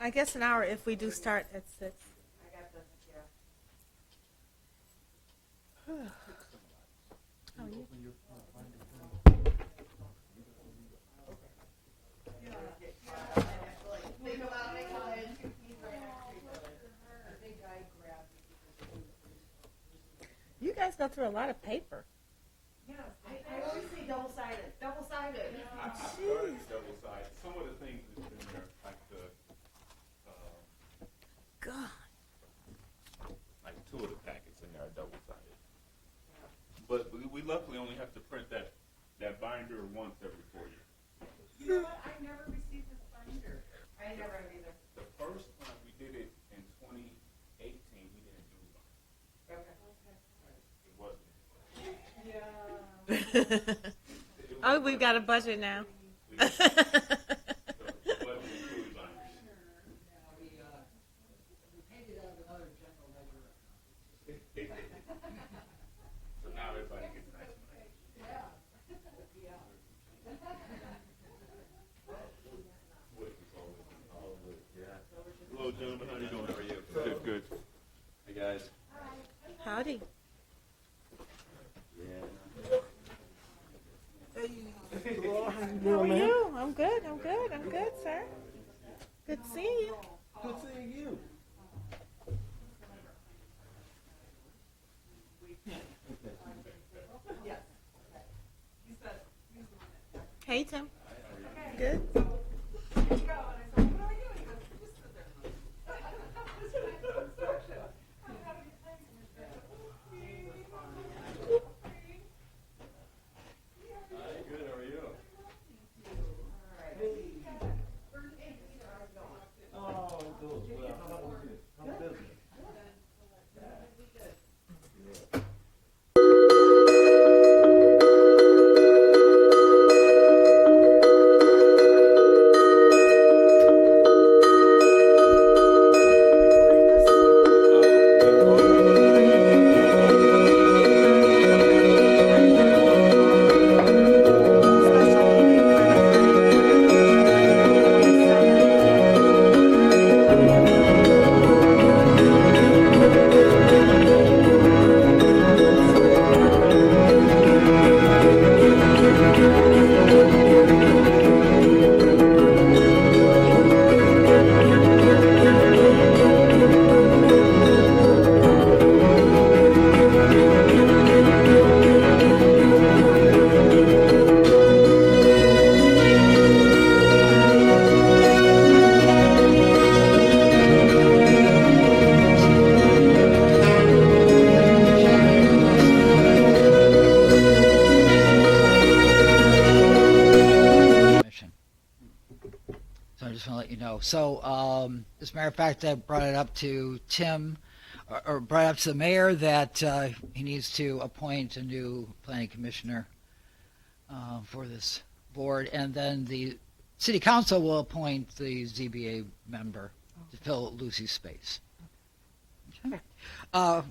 I guess an hour if we do start at 6. I got this, yeah. How are you? You guys go through a lot of paper. Yeah, I always say double-sided, double-sided. I started double-sided. Some of the things that's in there, like God. like 2 of the packets in there are double-sided. But we luckily only have to print that binder once every 4 years. You know what, I never received this binder. I never have either. The first time we did it in 2018, we didn't do one. Okay. It wasn't. Yeah. Oh, we've got a budget now. It wasn't included binders. We paid it out of another general ledger account. So now everybody gets nice money. Hello, gentlemen. How you doing? How are you? Good, good. Hey guys. Howdy. How are you? I'm good. I'm good. I'm good, sir. Good seeing you. Good seeing you. Hey, Tim. Good. Good, how are you? Oh, it goes well. How about with you? How's business? So I just want to let you know. So, as a matter of fact, I brought it up to Tim, or brought it up to the mayor that he needs to appoint a new planning commissioner for this board, and then the city council will appoint the ZBA member to fill Lucy's space. Okay.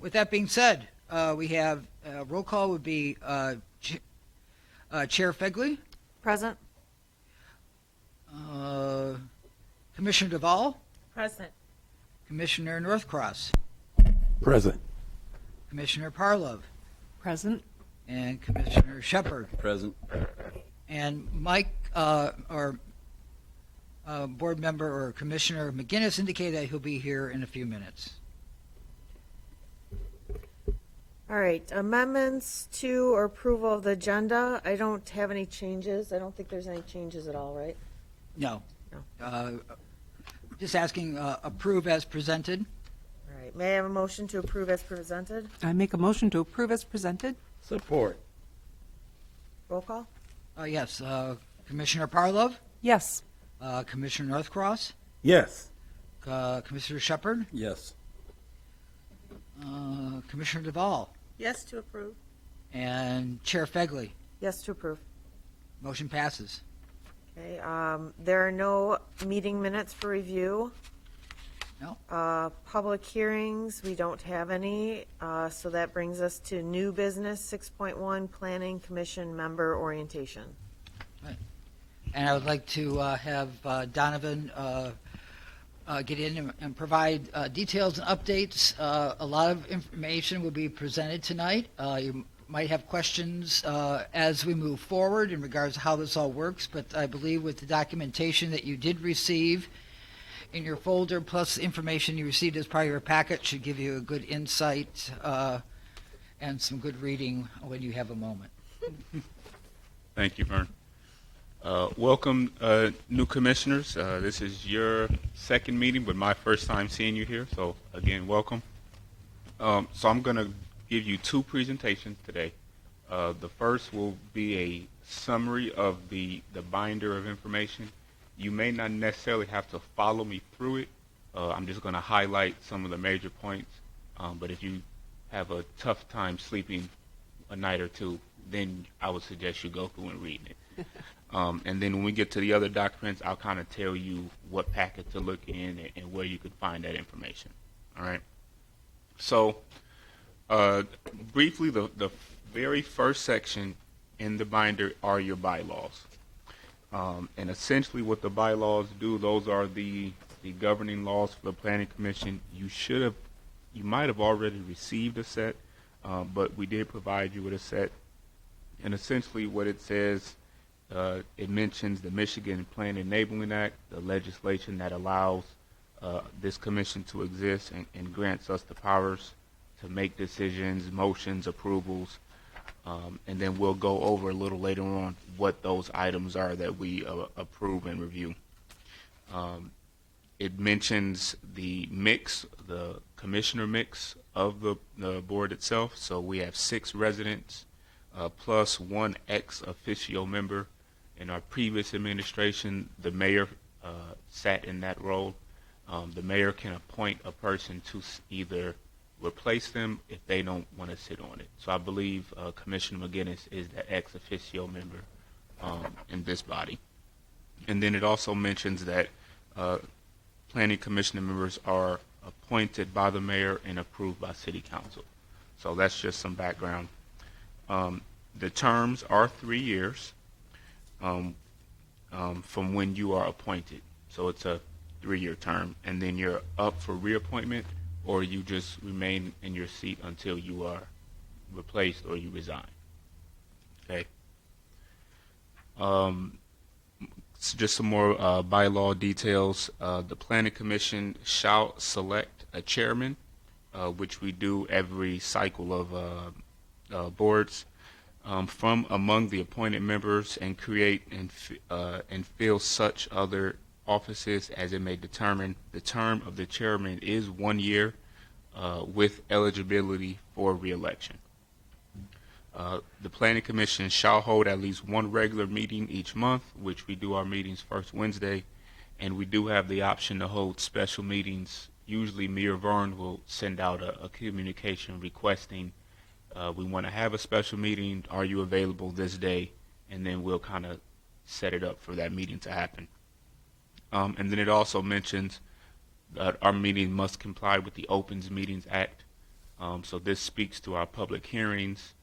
With that being said, we have roll call would be Chair Fegley, Present. Commissioner Duvall, Present. Commissioner Northcross, Present. Commissioner Parlov, Present. and Commissioner Shepard. Present. And Mike, our board member or Commissioner McGinnis indicated that he'll be here in a few minutes. All right, amendments to or approval of the agenda. I don't have any changes. I don't think there's any changes at all, right? No. No. Just asking approve as presented. All right, may I have a motion to approve as presented? I make a motion to approve as presented. Support. Roll call? Yes, Commissioner Parlov, Yes. Commissioner Northcross, Yes. Commissioner Shepard, Yes. Commissioner Duvall, Yes to approve. and Chair Fegley. Yes to approve. Motion passes. Okay, there are no meeting minutes for review. No. Public hearings, we don't have any, so that brings us to new business, 6.1, Planning Commission member orientation. And I would like to have Donovan get in and provide details and updates. A lot of information will be presented tonight. You might have questions as we move forward in regards to how this all works, but I believe with the documentation that you did receive in your folder, plus information you received as part of your packet, should give you a good insight and some good reading when you have a moment. Thank you, Vern. Welcome, new commissioners. This is your second meeting, but my first time seeing you here. So again, welcome. So I'm going to give you two presentations today. The first will be a summary of the binder of information. You may not necessarily have to follow me through it. I'm just going to highlight some of the major points. But if you have a tough time sleeping a night or two, then I would suggest you go through and read it. And then when we get to the other documents, I'll kind of tell you what packet to look in and where you could find that information. All right. So briefly, the very first section in the binder are your bylaws. And essentially what the bylaws do, those are the governing laws for the Planning Commission. You might have already received a set, but we did provide you with a set. And essentially what it says, it mentions the Michigan Plan Enabling Act, the legislation that allows this commission to exist and grants us the powers to make decisions, motions, approvals, and then we'll go over a little later on what those items are that we approve and review. It mentions the mix, the commissioner mix of the board itself. So we have 6 residents plus 1 ex officio member. In our previous administration, the mayor sat in that role. The mayor can appoint a person to either replace them if they don't want to sit on it. So I believe Commissioner McGinnis is the ex officio member in this body. And then it also mentions that planning commission members are appointed by the mayor and approved by city council. So that's just some background. The terms are 3 years from when you are appointed. So it's a 3-year term, and then you're up for reappointment, or you just remain in your seat until you are replaced or you resign. Okay. So just some more bylaw details. The Planning Commission shall select a chairman, which we do every cycle of boards, from among the appointed members, and create and fill such other offices as it may determine. The term of the chairman is 1 year with eligibility for re-election. The Planning Commission shall hold at least 1 regular meeting each month, which we do our meetings first Wednesday, and we do have the option to hold special meetings. Usually me or Vern will send out a communication requesting we want to have a special meeting, are you available this day, and then we'll kind of set it up for that meeting to happen. And then it also mentions that our meeting must comply with the Opens Meetings Act. So this speaks to our public hearings,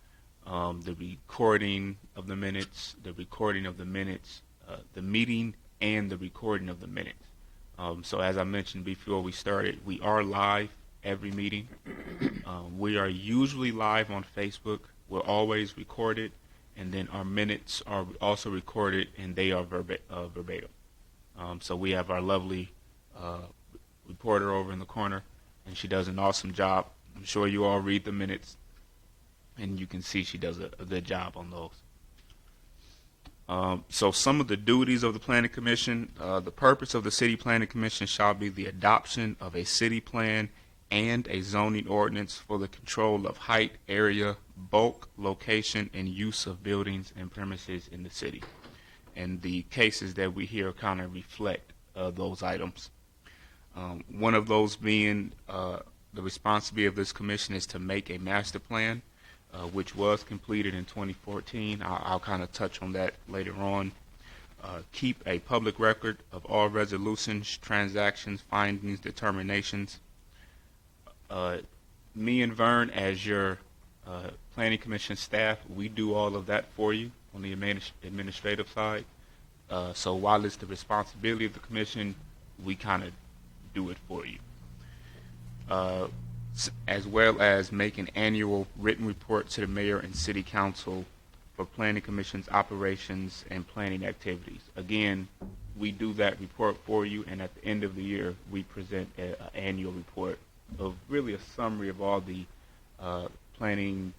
the recording of the minutes, the meeting, and the recording of the minutes. So as I mentioned before we started, we are live every meeting. We are usually live on Facebook. We're always recorded, and then our minutes are also recorded, and they are verbatim. So we have our lovely reporter over in the corner, and she does an awesome job. I'm sure you all read the minutes, and you can see she does a good job on those. So some of the duties of the Planning Commission, the purpose of the City Planning Commission shall be the adoption of a city plan and a zoning ordinance for the control of height, area, bulk, location, and use of buildings and premises in the city. And the cases that we hear kind of reflect those items. One of those being the responsibility of this commission is to make a master plan, which was completed in 2014. I'll kind of touch on that later on. Keep a public record of all resolutions, transactions, findings, determinations. Me and Vern, as your Planning Commission staff, we do all of that for you on the administrative side. So while it's the responsibility of the commission, we kind of do it for you. As well as make an annual written report to the mayor and city council for planning commission's operations and planning activities. Again, we do that report for you, and at the end of the year, we present an annual report of really a summary of all the planning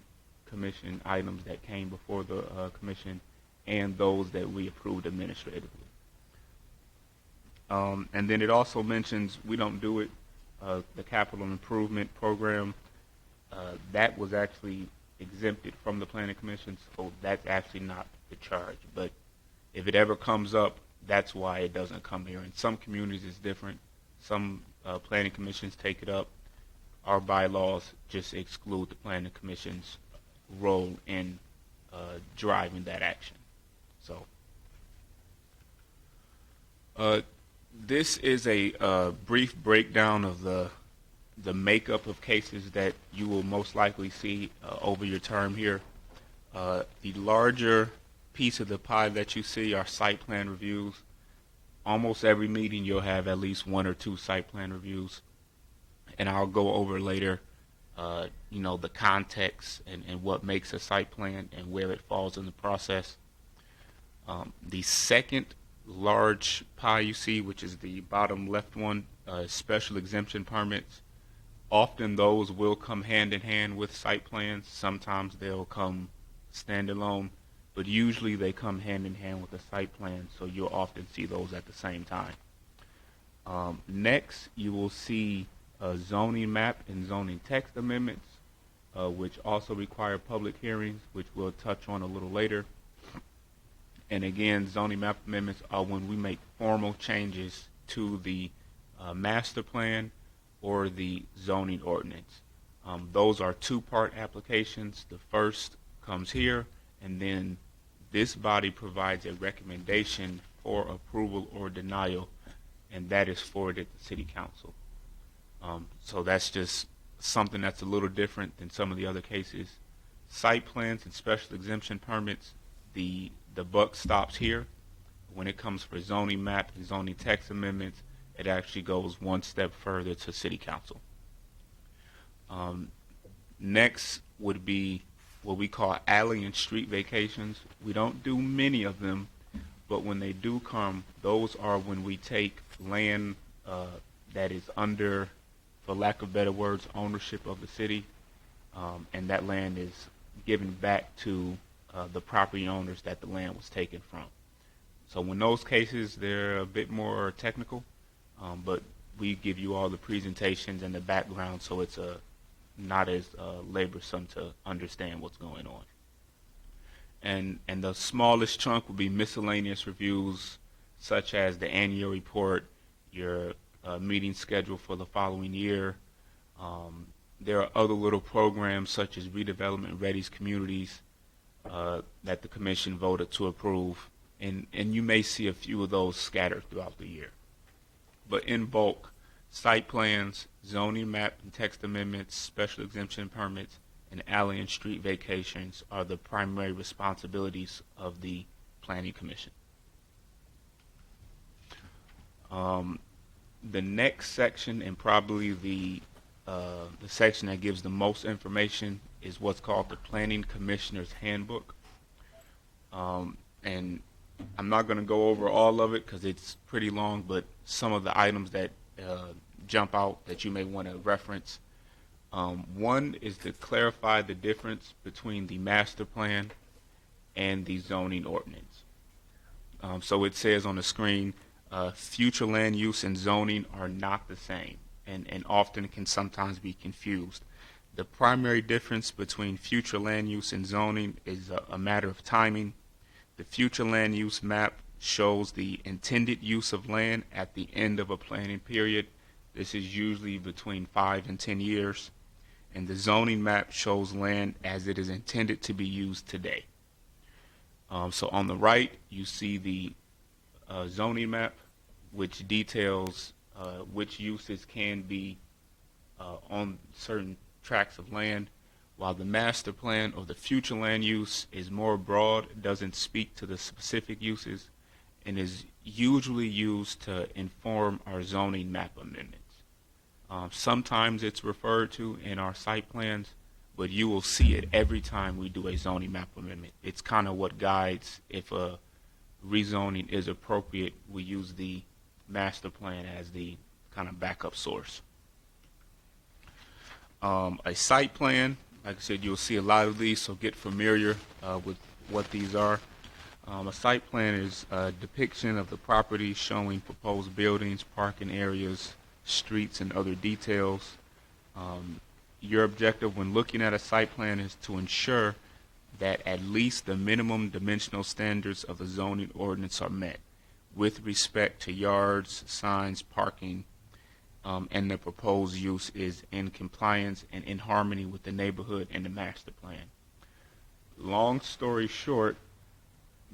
commission items that came before the commission and those that we approved administratively. And then it also mentions, we don't do it, the capital improvement program, that was actually exempted from the planning commission, so that's actually not the charge. But if it ever comes up, that's why it doesn't come here. In some communities it's different. Some planning commissions take it up. Our bylaws just exclude the planning commission's role in driving that action. So this is a brief breakdown of the makeup of cases that you will most likely see over your term here. The larger piece of the pie that you see are site plan reviews. Almost every meeting you'll have at least 1 or 2 site plan reviews, and I'll go over later the context and what makes a site plan and where it falls in the process. The second large pie you see, which is the bottom left one, special exemption permits. Often those will come hand in hand with site plans. Sometimes they'll come standalone, but usually they come hand in hand with a site plan, so you'll often see those at the same time. Next, you will see zoning map and zoning text amendments, which also require public hearings, which we'll touch on a little later. And again, zoning map amendments are when we make formal changes to the master plan or the zoning ordinance. Those are 2-part applications. The first comes here, and then this body provides a recommendation for approval or denial, and that is forwarded to City Council. So that's just something that's a little different than some of the other cases. Site plans and special exemption permits, the buck stops here. When it comes for zoning map and zoning text amendments, it actually goes 1 step further to City Council. Next would be what we call alley and street vacations. We don't do many of them, but when they do come, those are when we take land that is under, for lack of better words, ownership of the city, and that land is given back to the property owners that the land was taken from. So in those cases, they're a bit more technical, but we give you all the presentations and the background, so it's not as laborsome to understand what's going on. And the smallest chunk will be miscellaneous reviews, such as the annual report, your meeting schedule for the following year. There are other little programs such as redevelopment readies communities that the commission voted to approve, and you may see a few of those scattered throughout the year. But in bulk, site plans, zoning map and text amendments, special exemption permits, and alley and street vacations are the primary responsibilities of the Planning Commission. The next section, and probably the section that gives the most information, is what's called the Planning Commissioner's Handbook. And I'm not going to go over all of it because it's pretty long, but some of the items that jump out that you may want to reference. One is to clarify the difference between the master plan and the zoning ordinance. So it says on the screen, future land use and zoning are not the same, and often can sometimes be confused. The primary difference between future land use and zoning is a matter of timing. The future land use map shows the intended use of land at the end of a planning period. This is usually between 5 and 10 years. And the zoning map shows land as it is intended to be used today. So on the right, you see the zoning map, which details which uses can be on certain tracts of land, while the master plan or the future land use is more broad, doesn't speak to the specific uses, and is usually used to inform our zoning map amendments. Sometimes it's referred to in our site plans, but you will see it every time we do a zoning map amendment. It's kind of what guides if a rezoning is appropriate. We use the master plan as the kind of backup source. A site plan, like I said, you'll see a lot of these, so get familiar with what these are. A site plan is a depiction of the property showing proposed buildings, parking areas, streets, and other details. Your objective when looking at a site plan is to ensure that at least the minimum dimensional standards of the zoning ordinance are met with respect to yards, signs, parking, and the proposed use is in compliance and in harmony with the neighborhood and the master plan. Long story short,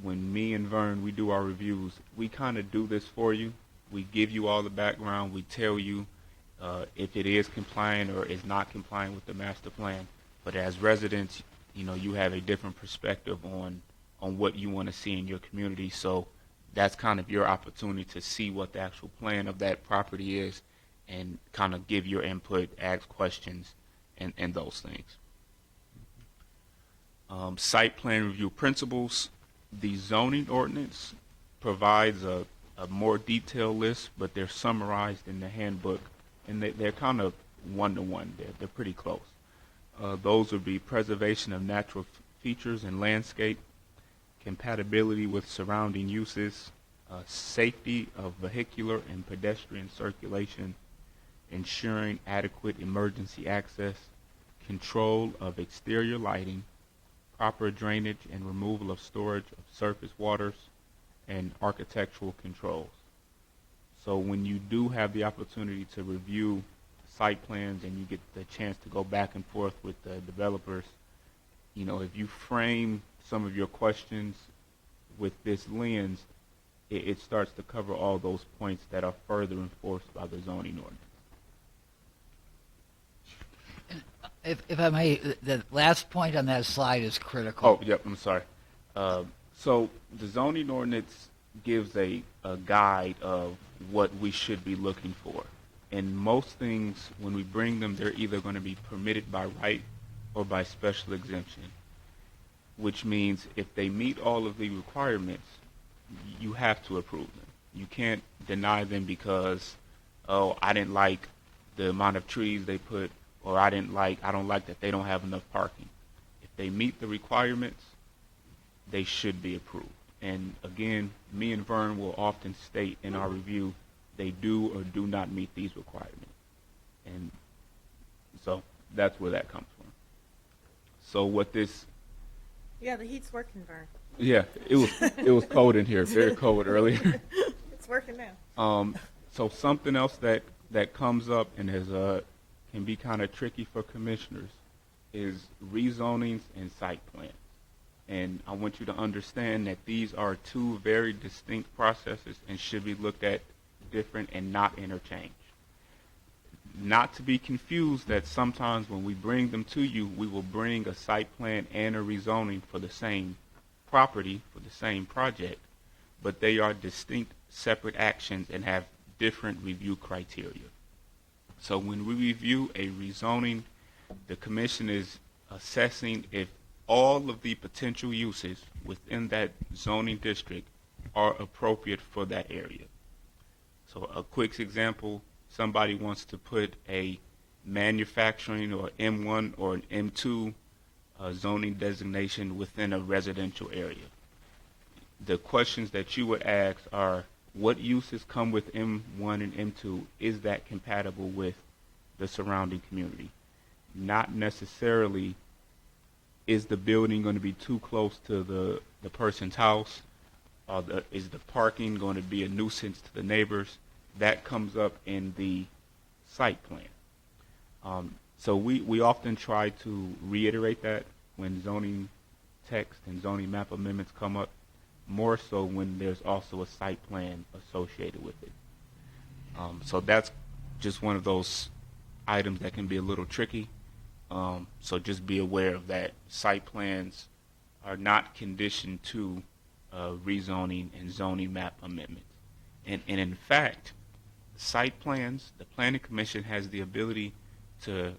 when me and Vern, we do our reviews, we kind of do this for you. We give you all the background. We tell you if it is compliant or is not compliant with the master plan. But as residents, you have a different perspective on what you want to see in your community. So that's kind of your opportunity to see what the actual plan of that property is and kind of give your input, ask questions, and those things. Site plan review principles. The zoning ordinance provides a more detailed list, but they're summarized in the handbook, and they're kind of one-to-one. They're pretty close. Those would be preservation of natural features and landscape, compatibility with surrounding uses, safety of vehicular and pedestrian circulation, ensuring adequate emergency access, control of exterior lighting, proper drainage and removal of storage of surface waters, and architectural controls. So when you do have the opportunity to review site plans and you get the chance to go back and forth with the developers, if you frame some of your questions with this lens, it starts to cover all those points that are further enforced by the zoning ordinance. If I may, the last point on that slide is critical. Oh, yep, I'm sorry. So the zoning ordinance gives a guide of what we should be looking for. And most things, when we bring them, they're either going to be permitted by right or by special exemption, which means if they meet all of the requirements, you have to approve them. You can't deny them because, I didn't like the amount of trees they put, or I don't like that they don't have enough parking. If they meet the requirements, they should be approved. And again, me and Vern will often state in our review, they do or do not meet these requirements. And so that's where that comes from. So what this... Yeah, the heat's working, Vern. Yeah, it was cold in here, very cold earlier. It's working now. So something else that comes up and can be kind of tricky for commissioners is rezonings and site plans. And I want you to understand that these are two very distinct processes and should be looked at different and not interchanged. Not to be confused that sometimes when we bring them to you, we will bring a site plan and a rezoning for the same property, for the same project, but they are distinct, separate actions and have different review criteria. So when we review a rezoning, the commission is assessing if all of the potential uses within that zoning district are appropriate for that area. So a quick example, somebody wants to put a manufacturing or M1 or an M2 zoning designation within a residential area. The questions that you would ask are, what uses come with M1 and M2? Is that compatible with the surrounding community? Not necessarily, is the building going to be too close to the person's house? Is the parking going to be a nuisance to the neighbors? That comes up in the site plan. So we often try to reiterate that when zoning text and zoning map amendments come up, more so when there's also a site plan associated with it. So that's just one of those items that can be a little tricky. So just be aware of that. Site plans are not conditioned to rezoning and zoning map amendments. And in fact, site plans, the Planning Commission has the ability to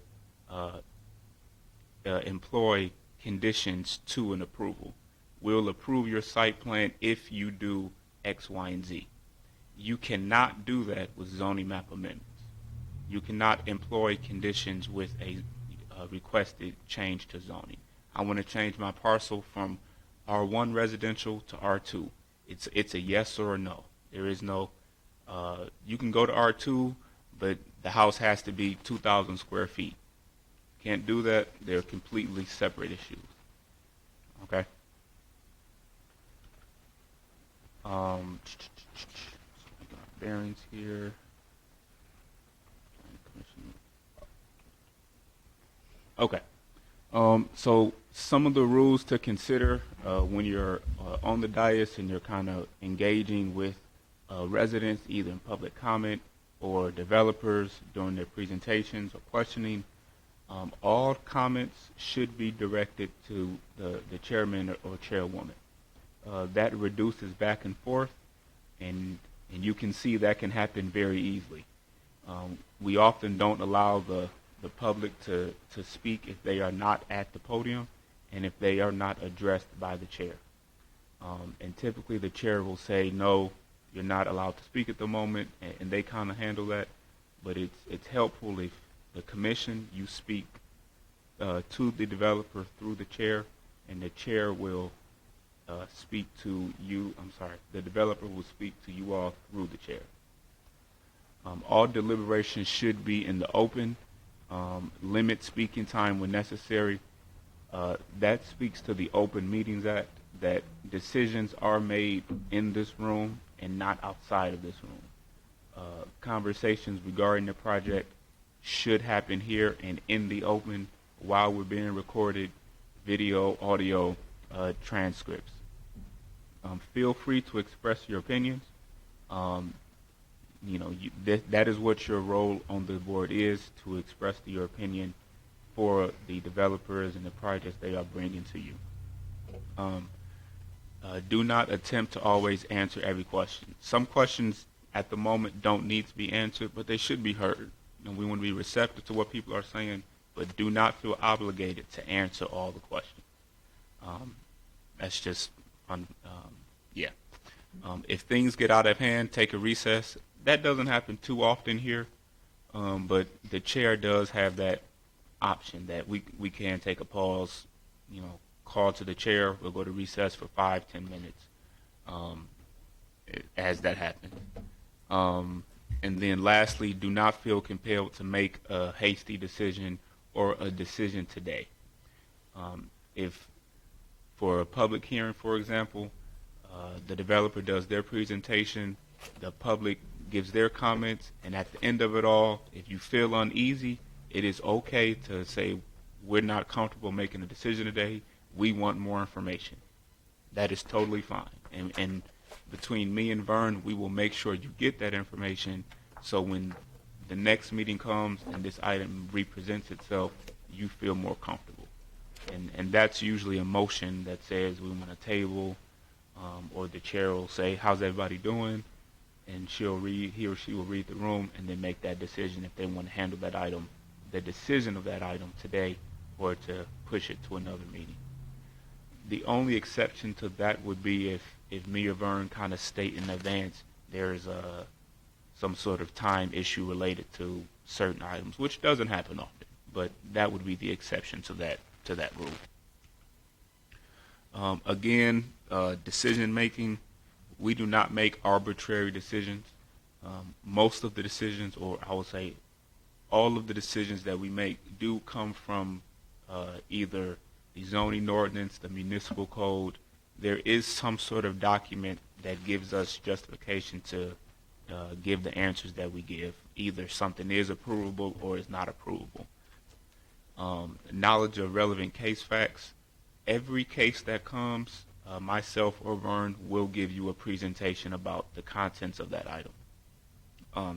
employ conditions to an approval. We'll approve your site plan if you do X, Y, and Z. You cannot do that with zoning map amendments. You cannot employ conditions with a requested change to zoning. I want to change my parcel from R1 residential to R2. It's a yes or a no. There is no, you can go to R2, but the house has to be 2,000 square feet. Can't do that. They're completely separate issues. Okay? Bearings here. Okay. So some of the rules to consider when you're on the dais and you're kind of engaging with residents, either in public comment or developers during their presentations or questioning, all comments should be directed to the chairman or chairwoman. That reduces back and forth, and you can see that can happen very easily. We often don't allow the public to speak if they are not at the podium and if they are not addressed by the chair. And typically the chair will say, no, you're not allowed to speak at the moment, and they kind of handle that. But it's helpful if the commission, you speak to the developer through the chair, and the chair will speak to you, the developer will speak to you all through the chair. All deliberations should be in the open. Limit speaking time when necessary. That speaks to the Open Meetings Act, that decisions are made in this room and not outside of this room. Conversations regarding the project should happen here and in the open while we're being recorded, video, audio, transcripts. Feel free to express your opinions. That is what your role on the board is, to express your opinion for the developers and the projects they are bringing to you. Do not attempt to always answer every question. Some questions at the moment don't need to be answered, but they should be heard. And we want to be receptive to what people are saying, but do not feel obligated to answer all the questions. That's just, if things get out of hand, take a recess. That doesn't happen too often here, but the chair does have that option that we can take a pause, call to the chair. We'll go to recess for 5-10 minutes as that happens. And then lastly, do not feel compelled to make a hasty decision or a decision today. If for a public hearing, for example, the developer does their presentation, the public gives their comments, and at the end of it all, if you feel uneasy, it is okay to say, we're not comfortable making a decision today, we want more information. That is totally fine. And between me and Vern, we will make sure you get that information, so when the next meeting comes and this item represents itself, you feel more comfortable. And that's usually a motion that says we want a table, or the chair will say, how's everybody doing? And he or she will read the room and then make that decision if they want to handle that item, the decision of that item today, or to push it to another meeting. The only exception to that would be if me or Vern kind of state in advance there's some sort of time issue related to certain items, which doesn't happen often, but that would be the exception to that rule. Again, decision making. We do not make arbitrary decisions. Most of the decisions, or I would say all of the decisions that we make, do come from either the zoning ordinance, the municipal code. There is some sort of document that gives us justification to give the answers that we give. Either something is approvable or is not approvable. Knowledge of relevant case facts. Every case that comes, myself or Vern will give you a presentation about the contents of that item.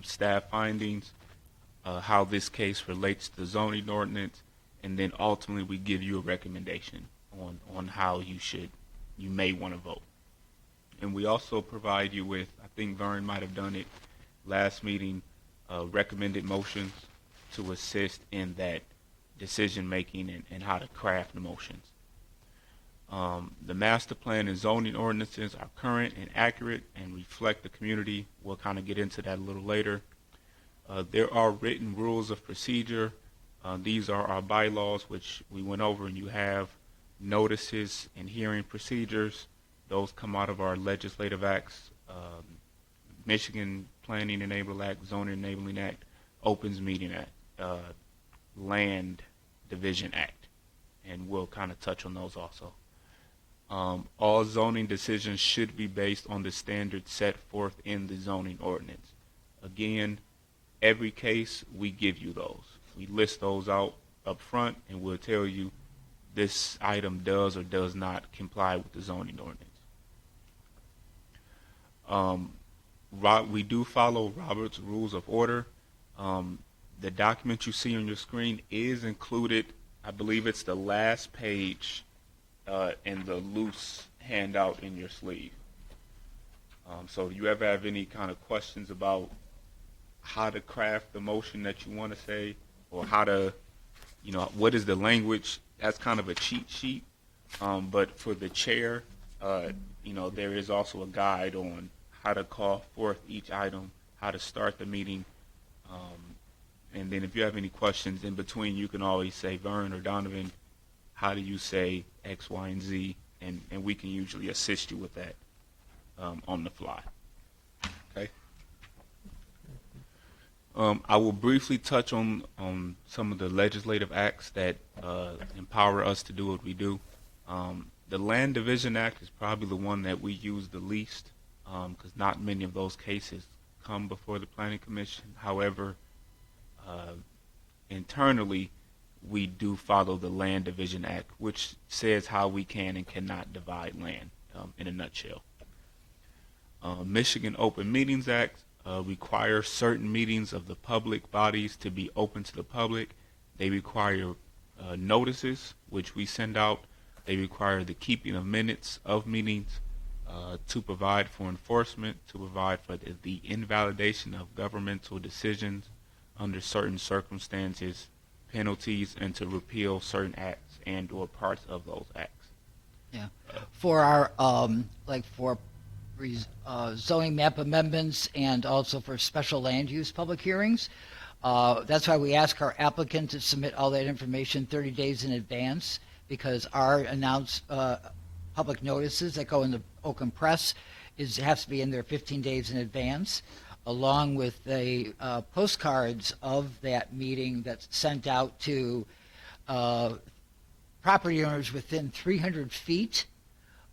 Staff findings, how this case relates to the zoning ordinance, and then ultimately we give you a recommendation on how you may want to vote. And we also provide you with, I think Vern might have done it last meeting, recommended motions to assist in that decision making and how to craft the motions. The master plan and zoning ordinances are current and accurate and reflect the community. We'll kind of get into that a little later. There are written rules of procedure. These are our bylaws, which we went over, and you have notices and hearing procedures. Those come out of our legislative acts, Michigan Planning Enabling Act, Zoning Enabling Act, Opens Meeting Act, Land Division Act, and we'll kind of touch on those also. All zoning decisions should be based on the standards set forth in the zoning ordinance. Again, every case, we give you those. We list those out up front, and we'll tell you this item does or does not comply with the zoning ordinance. We do follow Robert's Rules of Order. The document you see on your screen is included. I believe it's the last page in the loose handout in your sleeve. So if you ever have any kind of questions about how to craft the motion that you want to say, or how to, what is the language, that's kind of a cheat sheet. But for the chair, there is also a guide on how to call forth each item, how to start the meeting. And then if you have any questions in between, you can always say, Vern or Donovan, how do you say X, Y, and Z? And we can usually assist you with that on the fly. Okay. I will briefly touch on some of the legislative acts that empower us to do what we do. The Land Division Act is probably the one that we use the least, because not many of those cases come before the Planning Commission. However, internally, we do follow the Land Division Act, which says how we can and cannot divide land in a nutshell. Michigan Open Meetings Act requires certain meetings of the public bodies to be open to the public. They require notices, which we send out. They require the keeping of minutes of meetings, to provide for enforcement, to provide for the invalidation of governmental decisions under certain circumstances, penalties, and to repeal certain acts and or parts of those acts. Yeah. For our, zoning map amendments and also for special land use public hearings, that's why we ask our applicant to submit all that information 30 days in advance, because our announced public notices that go in the open press has to be in there 15 days in advance, along with the postcards of that meeting that's sent out to property owners within 300 feet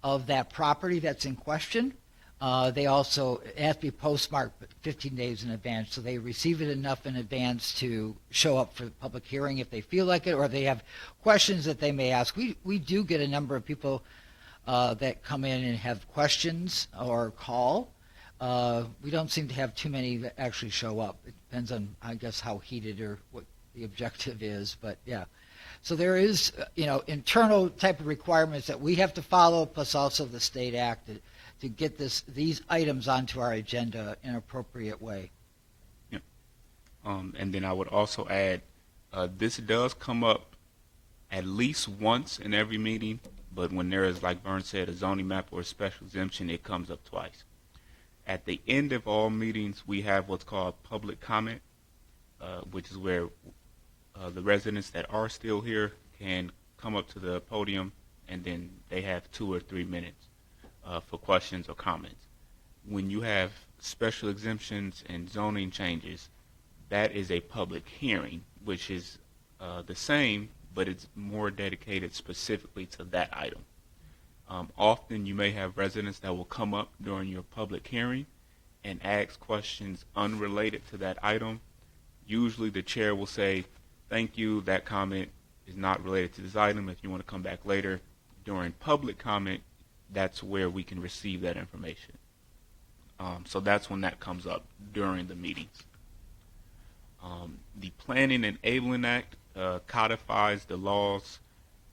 of that property that's in question. They also have to be postmarked 15 days in advance, so they receive it enough in advance to show up for the public hearing if they feel like it, or they have questions that they may ask. We do get a number of people that come in and have questions or call. We don't seem to have too many that actually show up. It depends on, I guess, how heated or what the objective is, but yeah. So there is, internal type of requirements that we have to follow, plus also the state act to get these items onto our agenda in an appropriate way. Yeah. And then I would also add, this does come up at least once in every meeting, but when there is, like Vern said, a zoning map or a special exemption, it comes up twice. At the end of all meetings, we have what's called public comment, which is where the residents that are still here can come up to the podium, and then they have 2 or 3 minutes for questions or comments. When you have special exemptions and zoning changes, that is a public hearing, which is the same, but it's more dedicated specifically to that item. Often you may have residents that will come up during your public hearing and ask questions unrelated to that item. Usually the chair will say, thank you, that comment is not related to this item. If you want to come back later. During public comment, that's where we can receive that information. So that's when that comes up during the meetings. The Planning and Enabling Act codifies the laws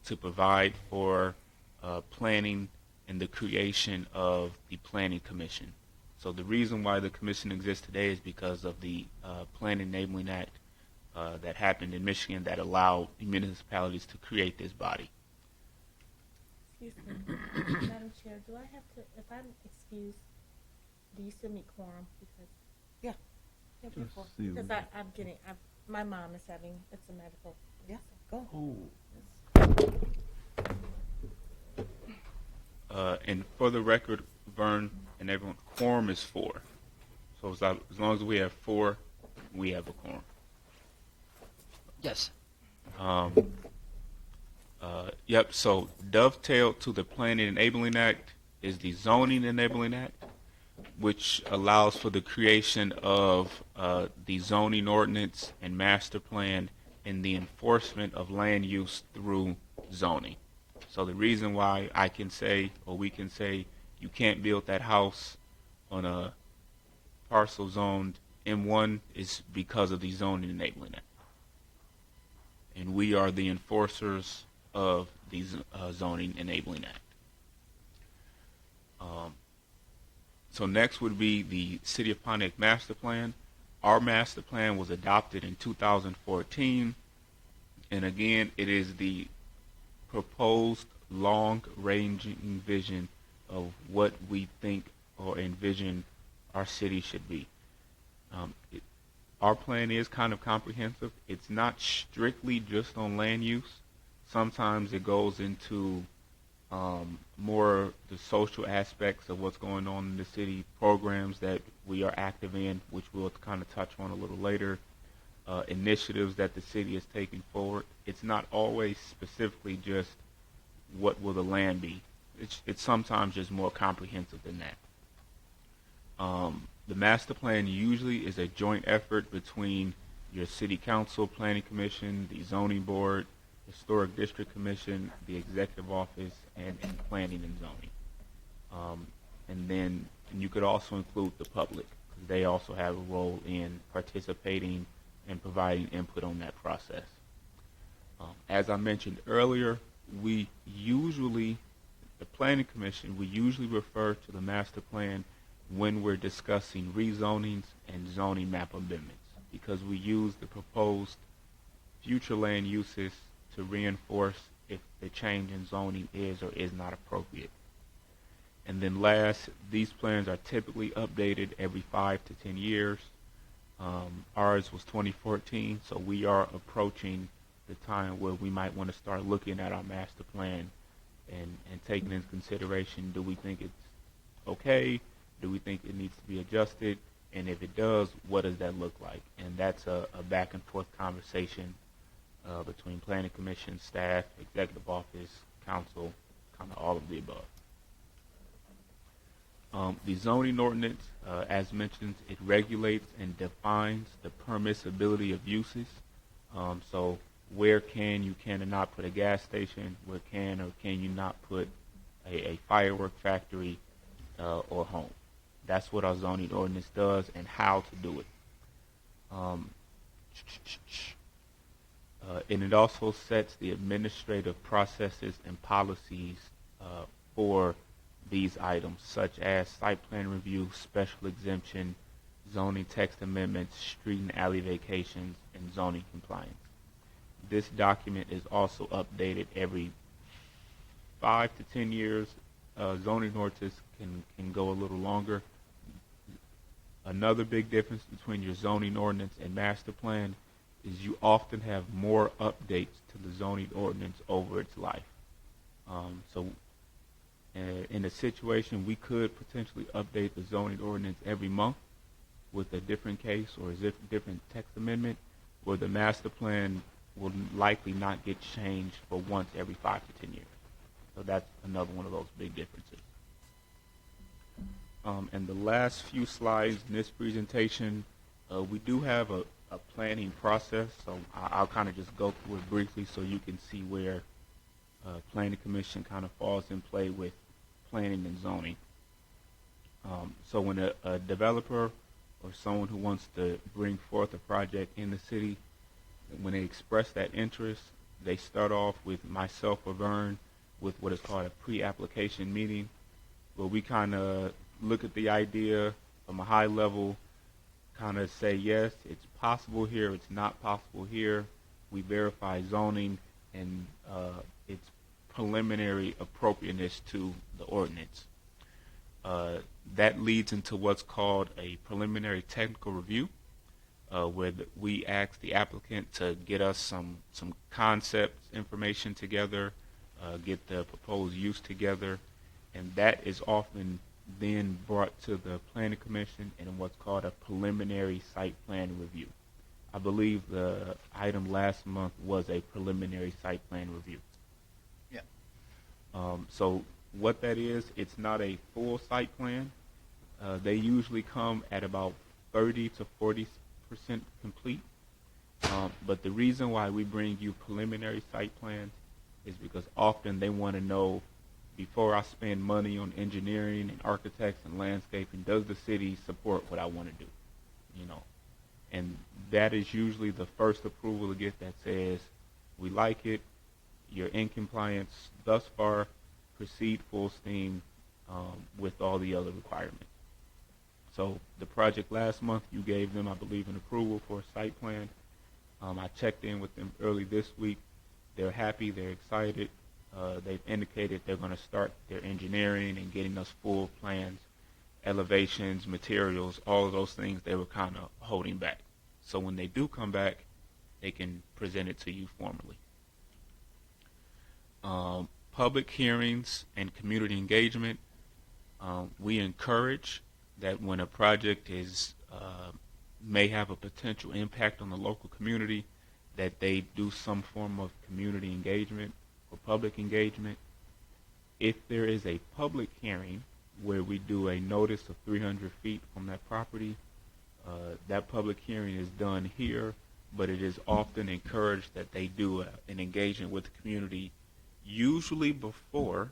to provide for planning and the creation of the Planning Commission. So the reason why the commission exists today is because of the Plan Enabling Act that happened in Michigan that allowed municipalities to create this body. Excuse me. Madam Chair, do I have to, if I'm excused, do you still need quorum? Because, yeah. Before. see Because what- my mom is having, it's a medical. Yeah, go. Oh, And for the record, Vern and everyone, quorum is 4. So as long as we have 4, we have a quorum. Yes. Yep, so dovetailed to the Planning Enabling Act is the Zoning Enabling Act, which allows for the creation of the zoning ordinance and master plan and the enforcement of land use through zoning. So the reason why I can say, or we can say, you can't build that house on a parcel zoned M1 is because of the Zoning Enabling Act. And we are the enforcers of the Zoning Enabling Act. So next would be the City of Pontiac Master Plan. Our master plan was adopted in 2014. And again, it is the proposed long-ranging vision of what we think or envision our city should be. Our plan is kind of comprehensive. It's not strictly just on land use. Sometimes it goes into more the social aspects of what's going on in the city, programs that we are active in, which we'll kind of touch on a little later, initiatives that the city is taking forward. It's not always specifically just what will the land be. It's sometimes just more comprehensive than that. The master plan usually is a joint effort between your city council, planning commission, the zoning board, historic district commission, the executive office, and planning and zoning. And then you could also include the public, because they also have a role in participating and providing input on that process. As I mentioned earlier, the planning commission, we usually refer to the master plan when we're discussing rezonings and zoning map amendments, because we use the proposed future land uses to reinforce if the change in zoning is or is not appropriate. And then last, these plans are typically updated every 5 to 10 years. Ours was 2014, so we are approaching the time where we might want to start looking at our master plan and taking into consideration, do we think it's okay? Do we think it needs to be adjusted? And if it does, what does that look like? And that's a back and forth conversation between planning commission, staff, executive office, council, kind of all of the above. The zoning ordinance, as mentioned, it regulates and defines the permissibility of uses. So where can you cannot put a gas station? Where can or can you not put a firework factory or home? That's what our zoning ordinance does and how to do it. And it also sets the administrative processes and policies for these items, such as site plan review, special exemption, zoning text amendments, street and alley vacations, and zoning compliance. This document is also updated every 5 to 10 years. Zoning ordinances can go a little longer. Another big difference between your zoning ordinance and master plan is you often have more updates to the zoning ordinance over its life. So in a situation, we could potentially update the zoning ordinance every month with a different case or a different text amendment, where the master plan will likely not get changed for once every 5 to 10 years. So that's another one of those big differences. And the last few slides in this presentation, we do have a planning process, so I'll kind of just go through it briefly so you can see where planning commission kind of falls in play with planning and zoning. So when a developer or someone who wants to bring forth a project in the city, when they express that interest, they start off with myself or Vern with what is called a pre-application meeting, where we kind of look at the idea, from a high level, kind of say, yes, it's possible here, it's not possible here. We verify zoning and its preliminary appropriateness to the ordinance. That leads into what's called a preliminary technical review, where we ask the applicant to get us some concept information together, get the proposed use together, and that is often then brought to the Planning Commission in what's called a preliminary site plan review. I believe the item last month was a preliminary site plan review. Yeah. So what that is, it's not a full site plan. They usually come at about 30 to 40% complete. But the reason why we bring you preliminary site plans is because often they want to know, before I spend money on engineering and architects and landscaping, does the city support what I want to do? You know, and that is usually the first approval to get that says, we like it, you're in compliance thus far, proceed full steam with all the other requirements. So the project last month, you gave them, I believe, an approval for a site plan. I checked in with them early this week. They're happy, they're excited. They've indicated they're going to start their engineering and getting us full plans, elevations, materials, all of those things they were kind of holding back. So when they do come back, they can present it to you formally. Public hearings and community engagement. We encourage that when a project may have a potential impact on the local community, that they do some form of community engagement or public engagement. If there is a public hearing where we do a notice of 300 feet from that property, that public hearing is done here, but it is often encouraged that they do an engagement with the community, usually before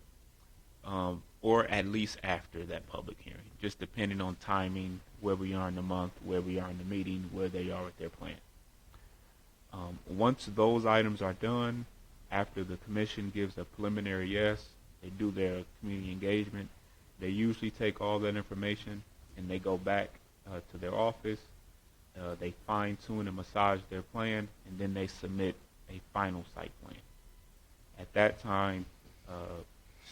or at least after that public hearing, just depending on timing, where we are in the month, where we are in the meeting, where they are with their plan. Once those items are done, after the commission gives a preliminary yes, they do their community engagement. They usually take all that information and they go back to their office. They fine-tune and massage their plan, and then they submit a final site plan. At that time,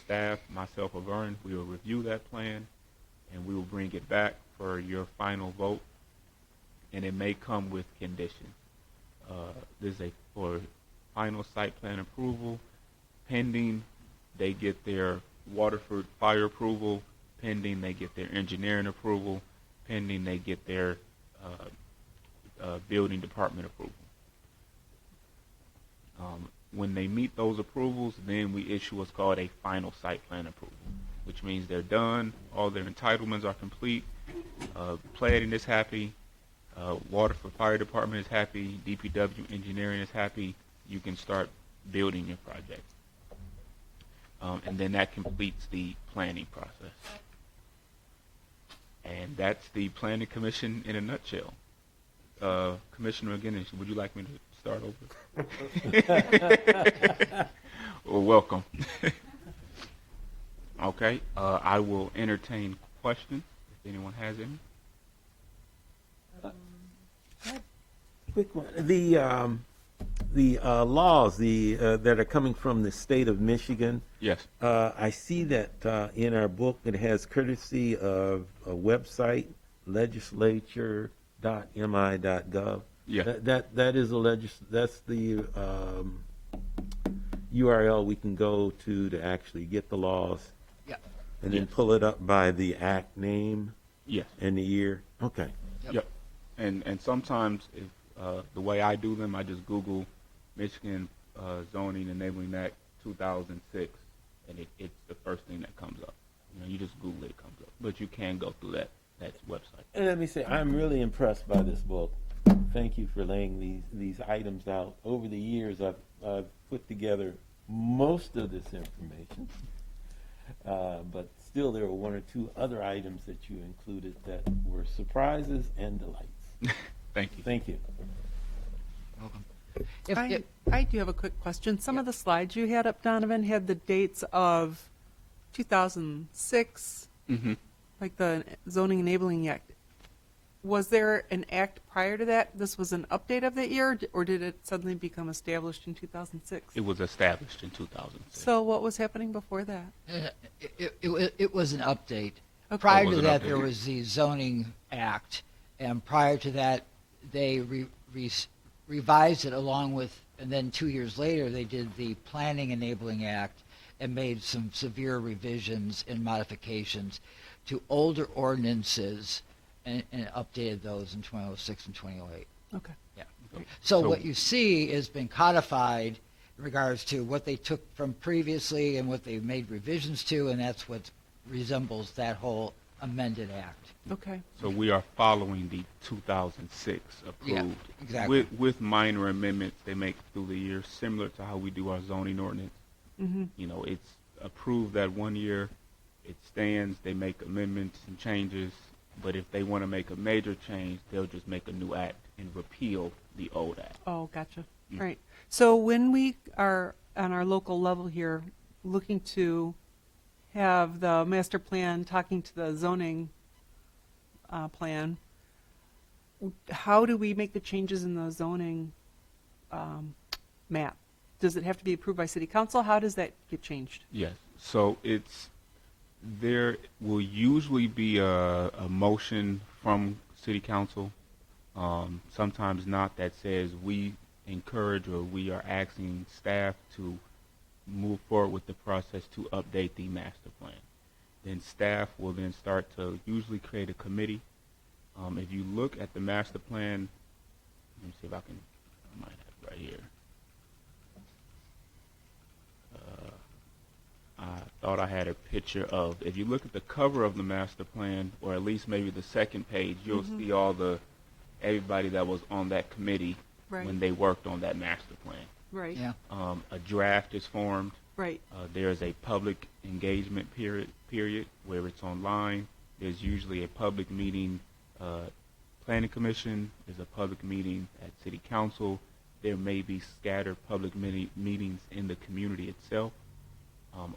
staff, myself, or Vern, we will review that plan, and we will bring it back for your final vote, and it may come with conditions. This is for final site plan approval, pending they get their Waterford fire approval, pending they get their engineering approval, pending they get their building department approval. When they meet those approvals, then we issue what's called a final site plan approval, which means they're done, all their entitlements are complete, planning is happy, Waterford Fire Department is happy, DPW engineering is happy, you can start building your project. And then that completes the planning process. And that's the Planning Commission in a nutshell. Commissioner McGinnis, would you like me to start over? Well, welcome. Okay, I will entertain questions if anyone has any. Quick one. The laws that are coming from the state of Michigan. Yes. I see that in our book it has courtesy of a website, legislature.mi.gov. Yeah. That is that's the URL we can go to actually get the laws. Yeah. And then pull it up by the act name. Yes. And the year. Okay. Yep. And sometimes if the way I do them, I just Google Michigan Zoning Enabling Act 2006, and it's the first thing that comes up. You know, you just Google it, comes up. But you can go through that website. And let me say, I'm really impressed by this book. Thank you for laying these items out. Over the years, I've put together most of this information, but still there were one or two other items that you included that were surprises and delights. Thank you. Thank you. Welcome. I do have a quick question. Some of the slides you had up, Donovan, had the dates of 2006, Mm-hmm. like the Zoning Enabling Act, was there an act prior to that? This was an update of that year, or did it suddenly become established in 2006? It was established in 2006. So what was happening before that? It was an update. Okay. Prior It was to an that, update. there was the Zoning Act, and prior to that, they revised it along with, and then 2 years later, they did the Planning Enabling Act and made some severe revisions and modifications to older ordinances and updated those in 2006 and 2008. Okay. Yeah. Great. So So- what you see has been codified in regards to what they took from previously and what they made revisions to, and that's what resembles that whole amended act. Okay. So we are following the 2006 approved. Yeah, exactly. With minor amendments they make through the year, similar to how we do our zoning ordinance. Mm-hmm. You know, it's approved that 1 year, it stands, they make amendments and changes, but if they want to make a major change, they'll just make a new act and repeal the old act. Oh, gotcha. Mm. Right. So when we are on our local level here looking to have the master plan talking to the zoning plan, how do we make the changes in the zoning map? Does it have to be approved by city council? How does that get changed? Yes. So there will usually be a motion from city council, sometimes not, that says we encourage or we are asking staff to move forward with the process to update the master plan. Then staff will then start to usually create a committee. If you look at the master plan, let me see if I might have it right here. I thought I had a picture of, if you look at the cover of the master plan, or at least maybe the second page, you'll see everybody that was on that committee Right. when they worked on that master plan. Right. Yeah. A draft is formed. Right. There's a public engagement period where it's online. There's usually a public meeting. Planning Commission is a public meeting at City Council. There may be scattered public meetings in the community itself.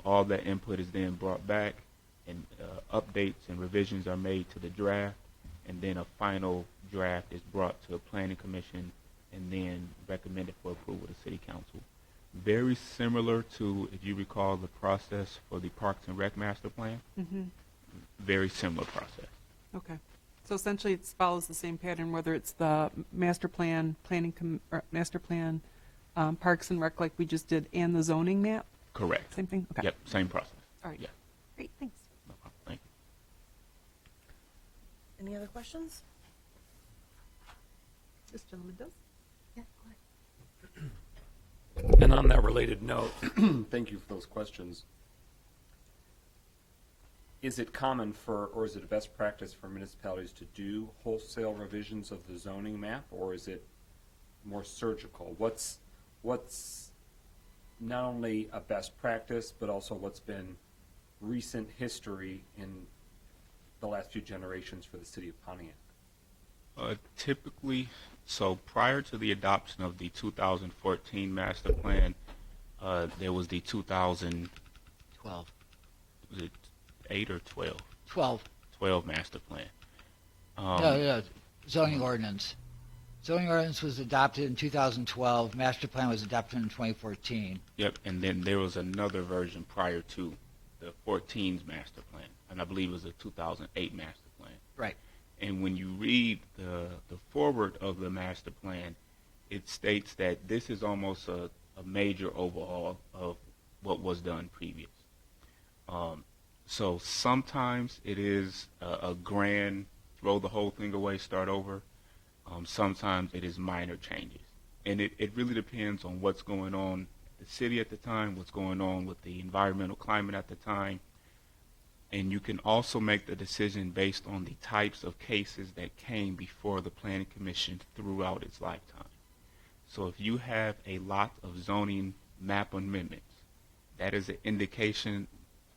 All that input is then brought back, and updates and revisions are made to the draft, and then a final draft is brought to a Planning Commission and then recommended for approval to City Council. Very similar to, if you recall, the process for the Parks and Rec Master Plan. Mm-hmm. Very similar process. Okay. So essentially it follows the same pattern, whether it's the master plan, Parks and Rec like we just did, and the zoning map? Correct. Same thing? Okay. Yep, same process. All right. Yeah. Great, thanks. No problem. Thank you. Any other questions? This gentleman does. Yeah, go ahead. And on that related note, thank you for those questions. Is it common for, or is it a best practice for municipalities to do wholesale revisions of the zoning map, or is it more surgical? What's not only a best practice, but also what's been recent history in the last few generations for the city of Pontiac? Typically, so prior to the adoption of the 2014 master plan, there was the 12. was it 8 or 12? 12. 12 master plan. No, zoning ordinance. Zoning ordinance was adopted in 2012. Master plan was adopted in 2014. Yep, and then there was another version prior to the 14's master plan, and I believe it was a 2008 master plan. Right. And when you read the forward of the master plan, it states that this is almost a major overhaul of what was done previous. So sometimes it is a grand throw the whole thing away, start over. Sometimes it is minor changes. And it really depends on what's going on in the city at the time, what's going on with the environmental climate at the time. And you can also make the decision based on the types of cases that came before the Planning Commission throughout its lifetime. So if you have a lot of zoning map amendments, that is an indication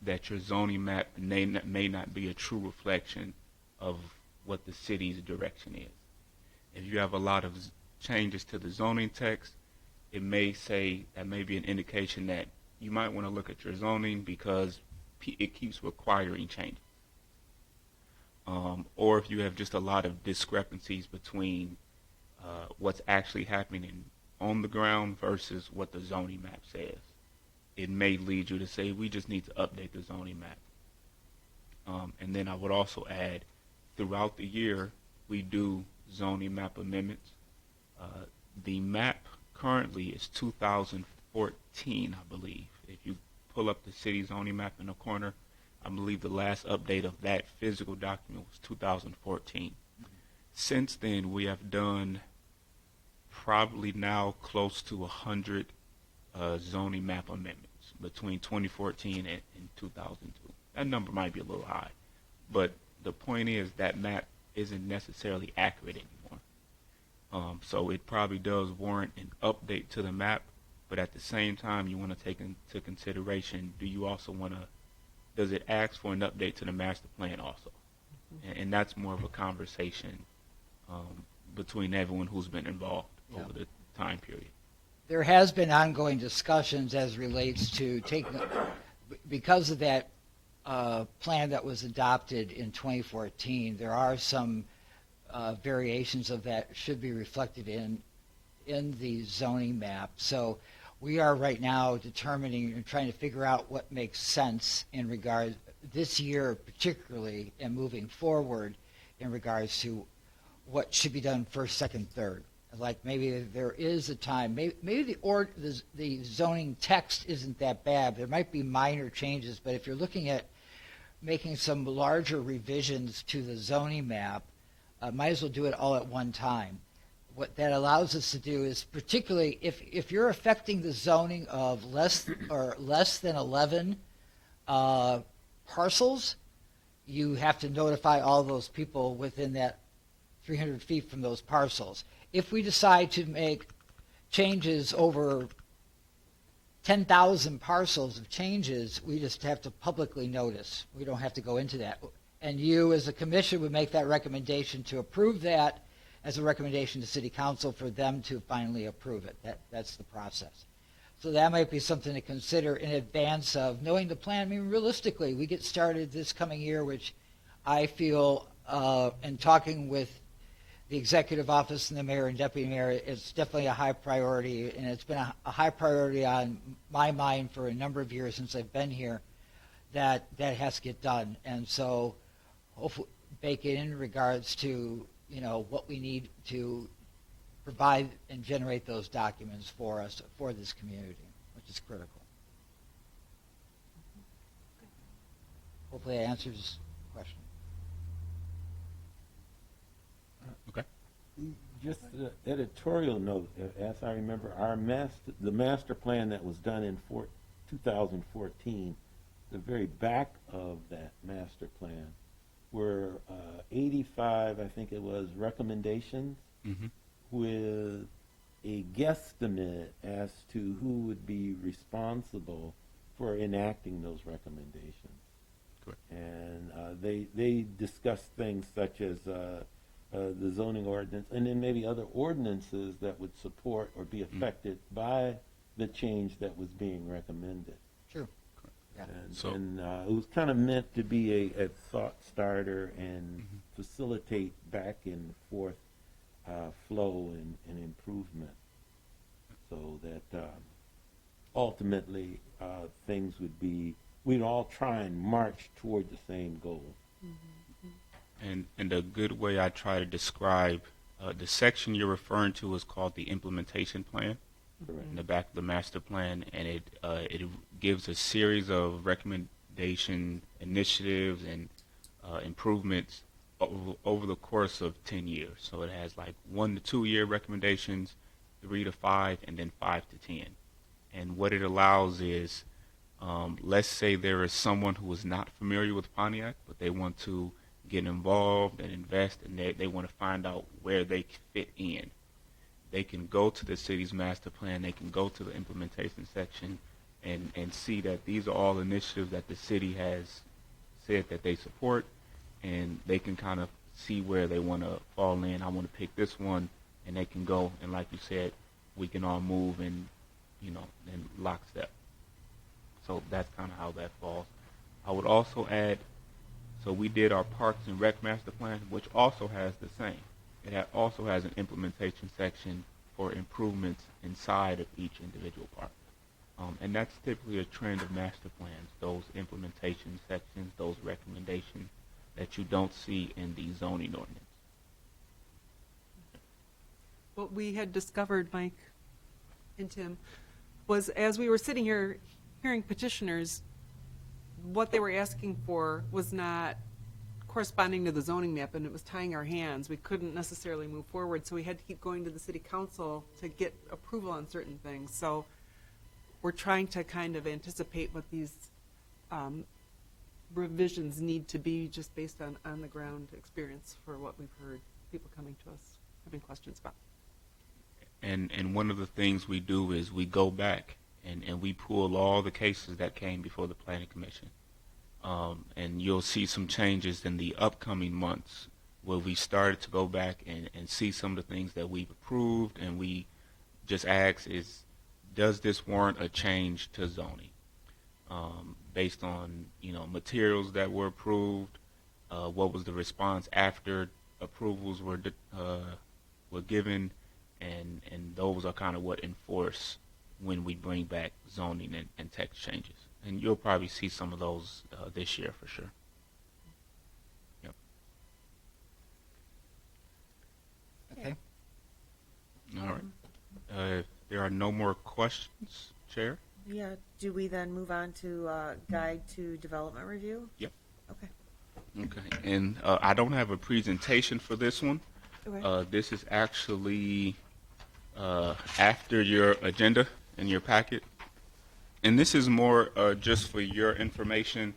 that your zoning map may not be a true reflection of what the city's direction is. If you have a lot of changes to the zoning text, it may say, that may be an indication that you might want to look at your zoning because it keeps requiring changes. or if you have just a lot of discrepancies between what's actually happening on the ground versus what the zoning map says. It may lead you to say, we just need to update the zoning map. And then I would also add, throughout the year, we do zoning map amendments. The map currently is 2014, I believe. If you pull up the city zoning map in the corner, I believe the last update of that physical document was 2014. Since then, we have done probably now close to 100 zoning map amendments between 2014 and 2002. That number might be a little high, but the point is that map isn't necessarily accurate anymore. So it probably does warrant an update to the map, but at the same time, you want to take into consideration, do you also want to, does it ask for an update to the master plan also? And that's more of a conversation between everyone who's been involved over the time period. There has been ongoing discussions as relates to taking, because of that plan that was adopted in 2014, there are some variations of that should be reflected in the zoning map. So we are right now determining and trying to figure out what makes sense in regard this year particularly, and moving forward in regards to what should be done first, second, third. Like maybe there is a time, maybe the zoning text isn't that bad. There might be minor changes, but if you're looking at making some larger revisions to the zoning map, might as well do it all at one time. What that allows us to do is, particularly if you're affecting the zoning of less than 11 parcels, you have to notify all those people within that 300 feet from those parcels. If we decide to make changes over 10,000 parcels of changes, we just have to publicly notice. We don't have to go into that. And you, as a commission, would make that recommendation to approve that as a recommendation to City Council for them to finally approve it. That's the process. So that might be something to consider in advance of knowing the plan. I mean, realistically, we get started this coming year, which I feel, in talking with the executive office and the mayor and deputy mayor, it's definitely a high priority, and it's been a high priority on my mind for a number of years since I've been here, that has to get done. And so hopefully bake it in regards to, what we need to provide and generate those documents for us, for this community, which is critical. Hopefully that answers the question. Okay. Just the editorial note, as I remember, the master plan that was done in 2014, the very back of that master plan were 85, I think it was, recommendations with a guesstimate as to who would be responsible for enacting those recommendations. Correct. And they discussed things such as the zoning ordinance, and then maybe other ordinances that would support or be affected by the change that was being recommended. Sure. Yeah. And it was kind of meant to be a thought starter and facilitate back and forth flow and improvement, so that ultimately things would be, we'd all try and march toward the same goal. And a good way I try to describe the section you're referring to is called the implementation plan. Correct. In the back of the master plan, and it gives a series of recommendation initiatives and improvements over the course of 10 years. So it has like 1 to 2 year recommendations, 3 to 5, and then 5 to 10. And what it allows is, let's say there is someone who is not familiar with Pontiac, but they want to get involved and invest, and they want to find out where they fit in. They can go to the city's master plan, they can go to the implementation section and see that these are all initiatives that the city has said that they support, and they can kind of see where they want to fall in. I want to pick this one, and they can go, and like you said, we can all move and, in lockstep. So that's kind of how that falls. I would also add, So we did our Parks and Rec Master Plan, which also has the same. It also has an implementation section for improvements inside of each individual park. And that's typically a trend of master plans, those implementation sections, those recommendations that you don't see in the zoning ordinance. What we had discovered, Mike and Tim, was as we were sitting here hearing petitioners, what they were asking for was not corresponding to the zoning map, and it was tying our hands. We couldn't necessarily move forward, so we had to keep going to the city council to get approval on certain things. So we're trying to kind of anticipate what these revisions need to be just based on the ground experience for what we've heard, people coming to us having questions about. And one of the things we do is we go back and we pull all the cases that came before the Planning Commission. And you'll see some changes in the upcoming months where we started to go back and see some of the things that we've approved, and we just ask does this warrant a change to zoning? Based on, materials that were approved, what was the response after approvals were given, and those are kind of what enforce when we bring back zoning and text changes. And you'll probably see some of those this year for sure. Yep. Okay. All right. If there are no more questions, Chair? Yeah, do we then move on to guide to development review? Yep. Okay. Okay. And I don't have a presentation for this one. Okay. This is actually after your agenda in your packet. And this is more just for your information,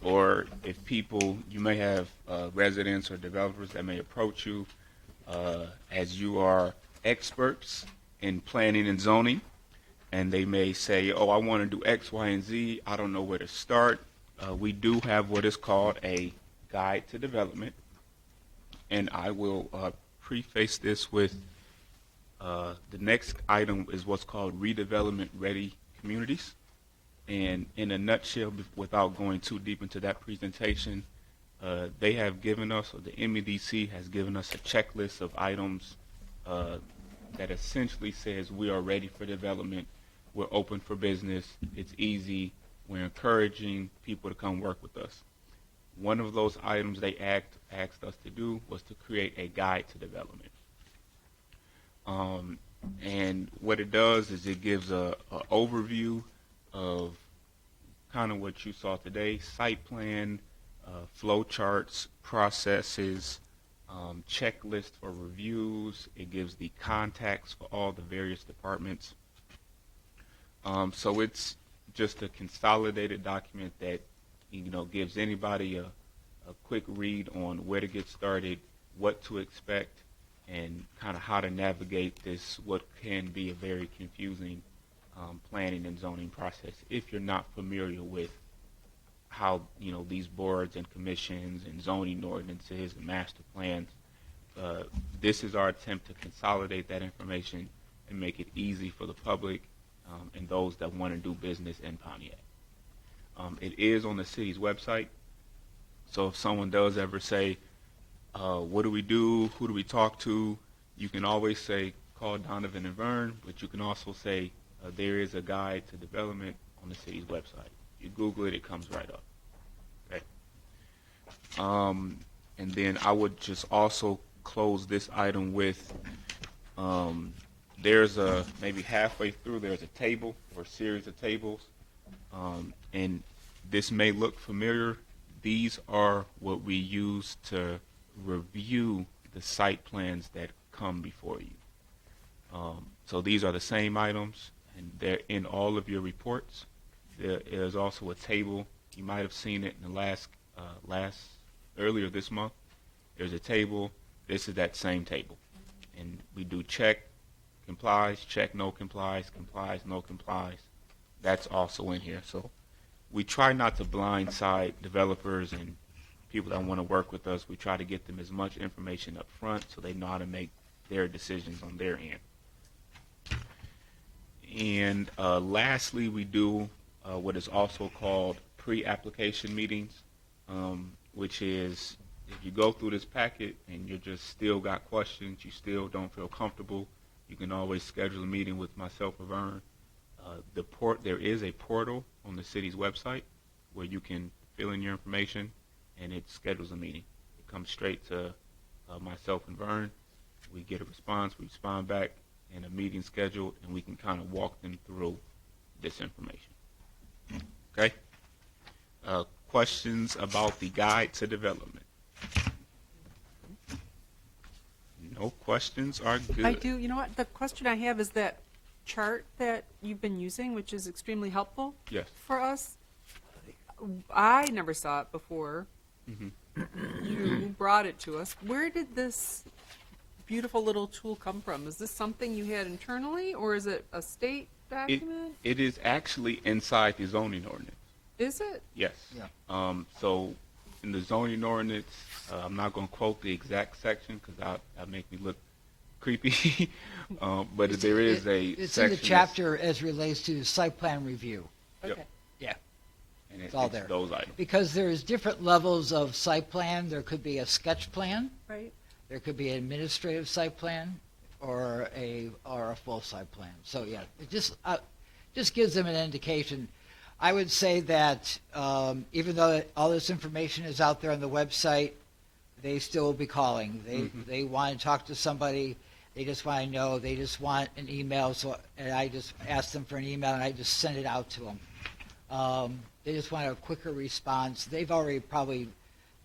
or if people, you may have residents or developers that may approach you as you are experts in planning and zoning, and they may say, oh, I want to do X, Y, and Z. I don't know where to start. We do have what is called a guide to development, and I will preface this with the next item is what's called redevelopment ready communities. And in a nutshell, without going too deep into that presentation, they have given us, or the MEDC has given us a checklist of items that essentially says we are ready for development, we're open for business, it's easy, we're encouraging people to come work with us. One of those items they asked us to do was to create a guide to development. And what it does is it gives a overview of kind of what you saw today: site plan, flow charts, processes, checklist for reviews. It gives the contacts for all the various departments. So it's just a consolidated document that gives anybody a quick read on where to get started, what to expect, and kind of how to navigate this, what can be a very confusing planning and zoning process if you're not familiar with how these boards and commissions and zoning ordinances and master plans. This is our attempt to consolidate that information and make it easy for the public and those that want to do business in Pontiac. It is on the city's website, so if someone does ever say, what do we do? Who do we talk to? You can always say, call Donovan and Vern, but you can also say, there is a guide to development on the city's website. You Google it, it comes right up. Okay. And then I would just also close this item with, there's maybe halfway through, there's a table or a series of tables. And this may look familiar. These are what we use to review the site plans that come before you. So these are the same items, and they're in all of your reports. There is also a table. You might have seen it in the earlier this month. There's a table. This is that same table. And we do check, complies, check, no complies, complies, no complies. That's also in here. So we try not to blindside developers and people that want to work with us. We try to get them as much information up front so they know how to make their decisions on their end. And lastly, we do what is also called pre-application meetings. which is if you go through this packet and you just still got questions, you still don't feel comfortable, you can always schedule a meeting with myself or Vern. There is a portal on the city's website where you can fill in your information, and it schedules a meeting. It comes straight to myself and Vern. We get a response, we respond back, and a meeting scheduled, and we can kind of walk them through this information. Okay? Questions about the guide to development? No questions are good. I do. You know what? The question I have is that chart that you've been using, which is extremely helpful Yes. for us. I never saw it before. You brought it to us. Where did this beautiful little tool come from? Is this something you had internally, or is it a state document? It is actually inside the zoning ordinance. Is it? Yes. Yeah. So in the zoning ordinance, I'm not going to quote the exact section because that make me look creepy. But there is a It's section in the chapter as relates to site plan review. Yep. Okay. Yeah. and it's all there. Those items. Because there's different levels of site plan. There could be a sketch plan, Right. there could be an administrative site plan, or a full site plan. So yeah, it just gives them an indication. I would say that even though all this information is out there on the website, they still will be calling. They want to talk to somebody. They just want to know. They just want an email. And I just ask them for an email, and I just send it out to them. They just want a quicker response. They've already probably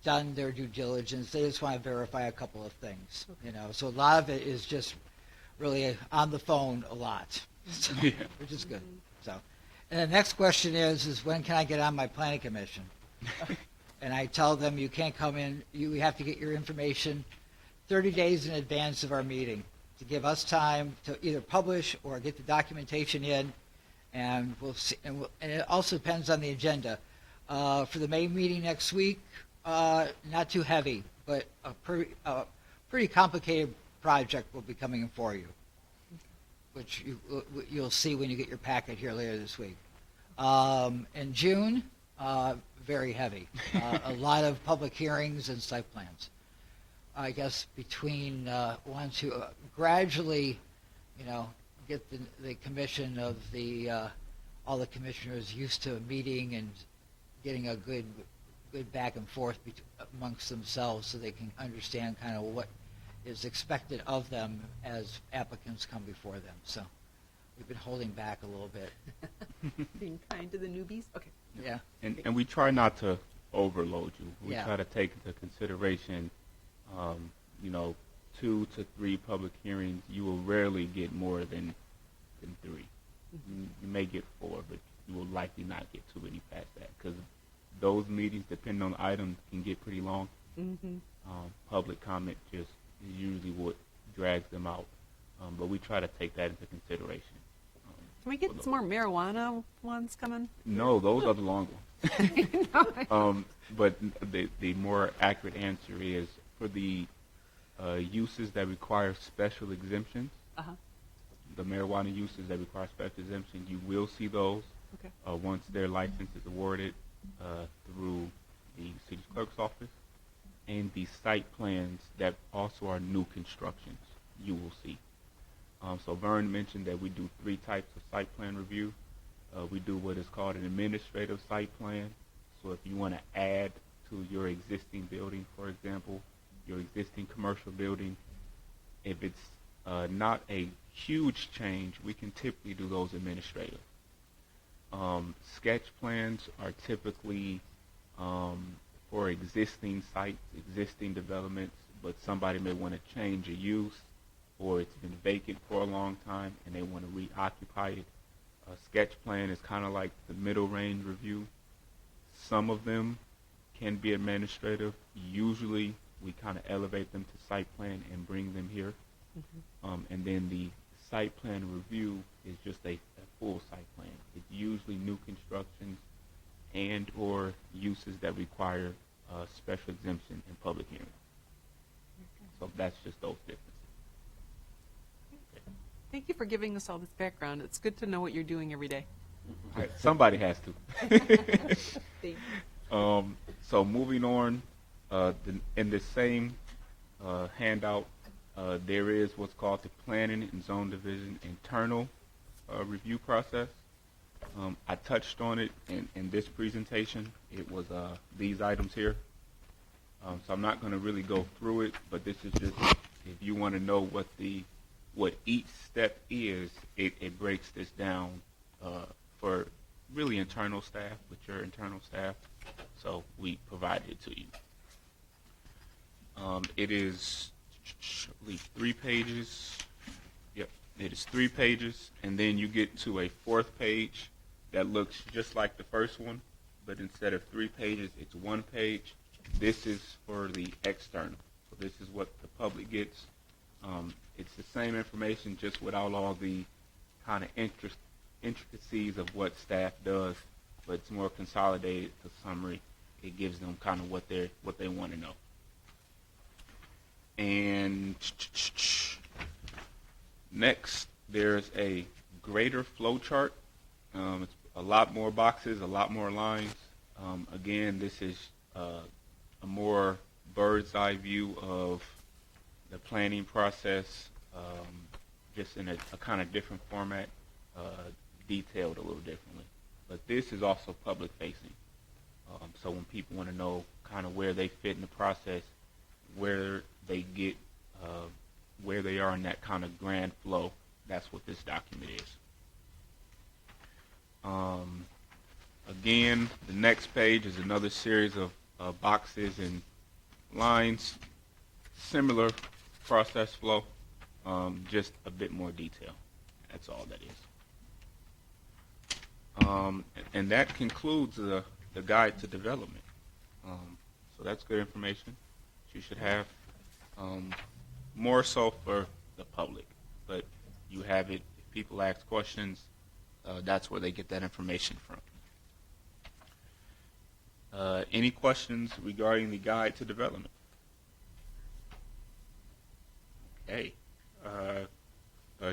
done their due diligence. They just want to verify a couple of things. So a lot of it is just really on the phone a lot, so, Yeah. which is good. So, and the next question is when can I get on my planning commission? And I tell them you can't come in. You have to get your information 30 days in advance of our meeting to give us time to either publish or get the documentation in, and we'll see. And it also depends on the agenda. For the May meeting next week, not too heavy, but a pretty complicated project will be coming in for you, which you'll see when you get your packet here later this week. In June, very heavy. A lot of public hearings and site plans. I guess between want to gradually, get the commission of all the commissioners used to meeting and getting a good back and forth amongst themselves, so they can understand kind of what is expected of them as applicants come before them. So we've been holding back a little bit. Being kind to the newbies. Okay. Yeah. And we try not to overload you. We Yeah. try to take into consideration, 2 to 3 public hearings. You will rarely get more than 3. You may get 4, but you will likely not get too many past that, because those meetings, depending on the item, can get pretty long. Public comment just is usually what drags them out. But we try to take that into consideration. Can we get some more marijuana ones coming? No, those are the long ones. But the more accurate answer is for the uses that require special exemptions, the marijuana uses that require special exemption, you will see those Okay. once their license is awarded through the city clerk's office, and the site plans that also are new constructions, you will see. So Vern mentioned that we do 3 types of site plan review. We do what is called an administrative site plan. So if you want to add to your existing building, for example, your existing commercial building, if it's not a huge change, we can typically do those administrative. Sketch plans are typically for existing sites, existing developments, but somebody may want to change a use, or it's been vacant for a long time and they want to reoccupy it. A sketch plan is kind of like the middle range review. Some of them can be administrative. Usually we kind of elevate them to site plan and bring them here. And then the site plan review is just a full site plan. It's usually new constructions and or uses that require special exemption in public hearing. So that's just those differences. Thank you for giving us all this background. It's good to know what you're doing every day. All right, somebody has to. Thank you. So So moving on, in the same handout, there is what's called the Planning and Zone Division internal review process. I touched on it in this presentation. It was these items here. So I'm not going to really go through it, but this is just if you want to know what each step is, it breaks this down for really internal staff, with your internal staff. So we provided it to you. It is, I believe, 3 pages. Yep, it is 3 pages, and then you get to a 4th page that looks just like the first one, but instead of 3 pages, it's 1 page. This is for the external. So this is what the public gets. It's the same information, just without all the kind of intricacies of what staff does, but it's more consolidated to summary. It gives them kind of what they want to know. And next, there's a greater flow chart. It's a lot more boxes, a lot more lines. Again, this is a more bird's eye view of the planning process, just in a kind of different format, detailed a little differently. But this is also public facing. So when people want to know kind of where they fit in the process, where they get, where they are in that kind of grand flow, that's what this document is. Again, the next page is another series of boxes and lines, similar process flow, just a bit more detail. That's all that is. And that concludes the guide to development. So that's good information you should have, more so for the public, but you have it. If people ask questions, that's where they get that information from. Any questions regarding the guide to development? Okay.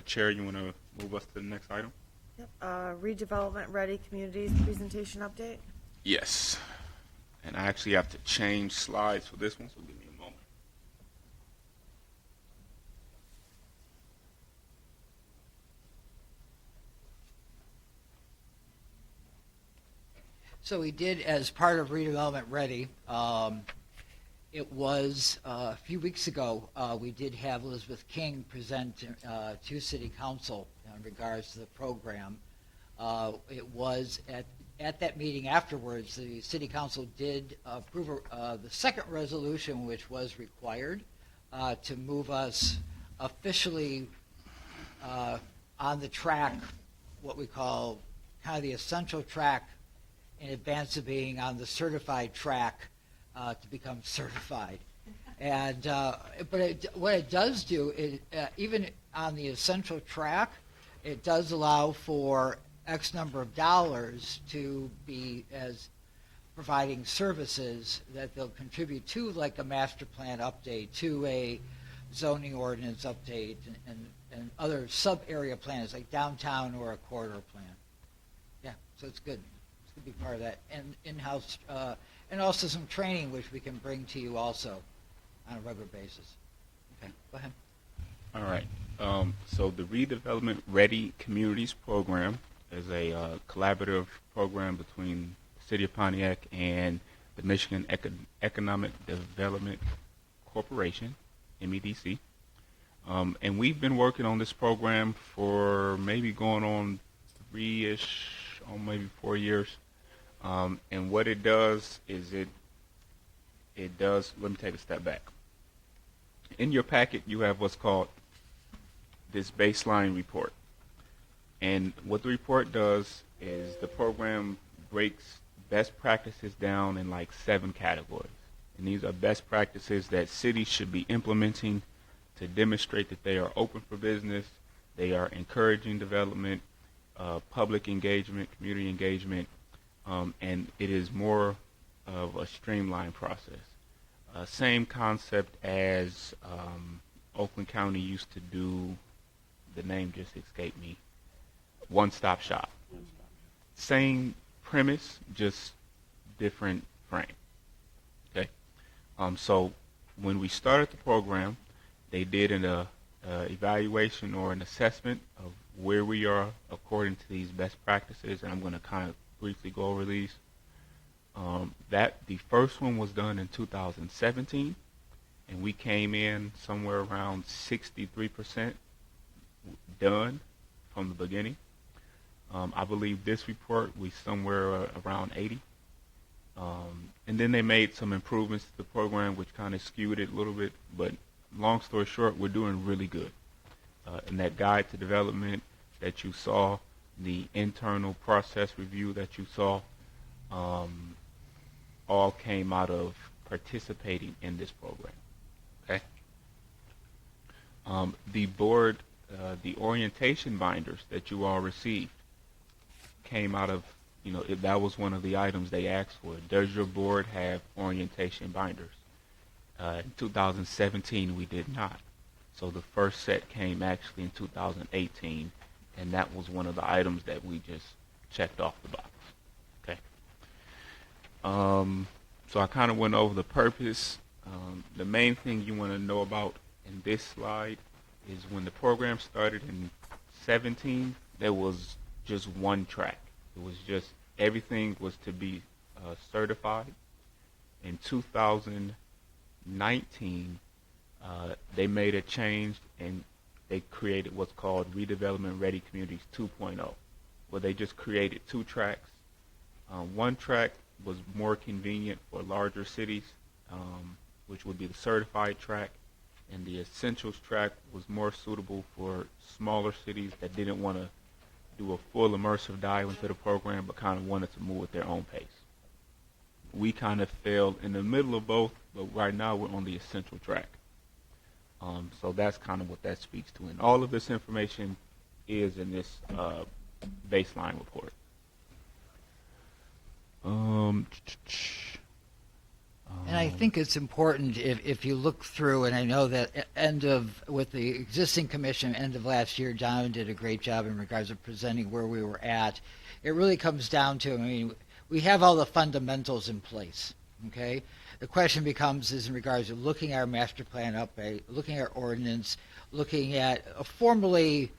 Chair, you want to move us to the next item? Yep. Redevelopment Ready Communities Presentation Update. Yes. And I actually have to change slides for this one, so give me a moment. So we did, as part of Redevelopment Ready, it was a few weeks ago, we did have Elizabeth King present to City Council in regards to the program. It was at that meeting afterwards, the City Council did approve the second resolution, which was required to move us officially on the track, what we call kind of the essential track, in advance of being on the certified track to become certified. And but what it does do is, even on the essential track, it does allow for X number of dollars to be as providing services that they'll contribute to, like a master plan update, to a zoning ordinance update, and other sub-area plans like downtown or a corridor plan. Yeah, so it's good. It's going to be part of that. And in-house, and also some training which we can bring to you also on a regular basis. Okay, go ahead. All right. So the Redevelopment Ready Communities Program is a collaborative program between the City of Pontiac and the Michigan Economic Development Corporation, MEDC. And we've been working on this program for maybe going on 3-ish, or maybe 4 years. And what it does is it does, let me take a step back. In your packet, you have what's called this baseline report. And what the report does is the program breaks best practices down in like 7 categories. And these are best practices that cities should be implementing to demonstrate that they are open for business, they are encouraging development, public engagement, community engagement, and it is more of a streamlined process. Same concept as Oakland County used to do, the name just escaped me, one-stop shop. Same premise, just different frame. So when we started the program, they did an evaluation or an assessment of where we are according to these best practices, and I'm going to kind of briefly go over these. The first one was done in 2017, and we came in somewhere around 63% done from the beginning. I believe this report was somewhere around 80. And then they made some improvements to the program, which kind of skewed it a little bit. But long story short, we're doing really good. And that guide to development that you saw, the internal process review that you saw, all came out of participating in this program. Okay. The board, the orientation binders that you all received came out of, that was one of the items they asked for. Does your board have orientation binders? In 2017, we did not. So the first set came actually in 2018, and that was one of the items that we just checked off the box. Okay. So I kind of went over the purpose. The main thing you want to know about in this slide is when the program started in 17, there was just one track. It was just everything was to be certified. In 2019, they made a change and they created what's called Redevelopment Ready Communities 2.0, where they just created two tracks. One track was more convenient for larger cities, which would be the certified track, and the essentials track was more suitable for smaller cities that didn't want to do a full immersive dive into the program but kind of wanted to move at their own pace. We kind of fell in the middle of both, but right now we're on the essential track. So that's kind of what that speaks to. And all of this information is in this baseline report. And I think it's important if you look through, and I know that with the existing commission, end of last year, John did a great job in regards to presenting where we were at. It really comes down to, we have all the fundamentals in place, okay? The question becomes is in regards to looking at our master plan update, looking at our ordinance, looking at formally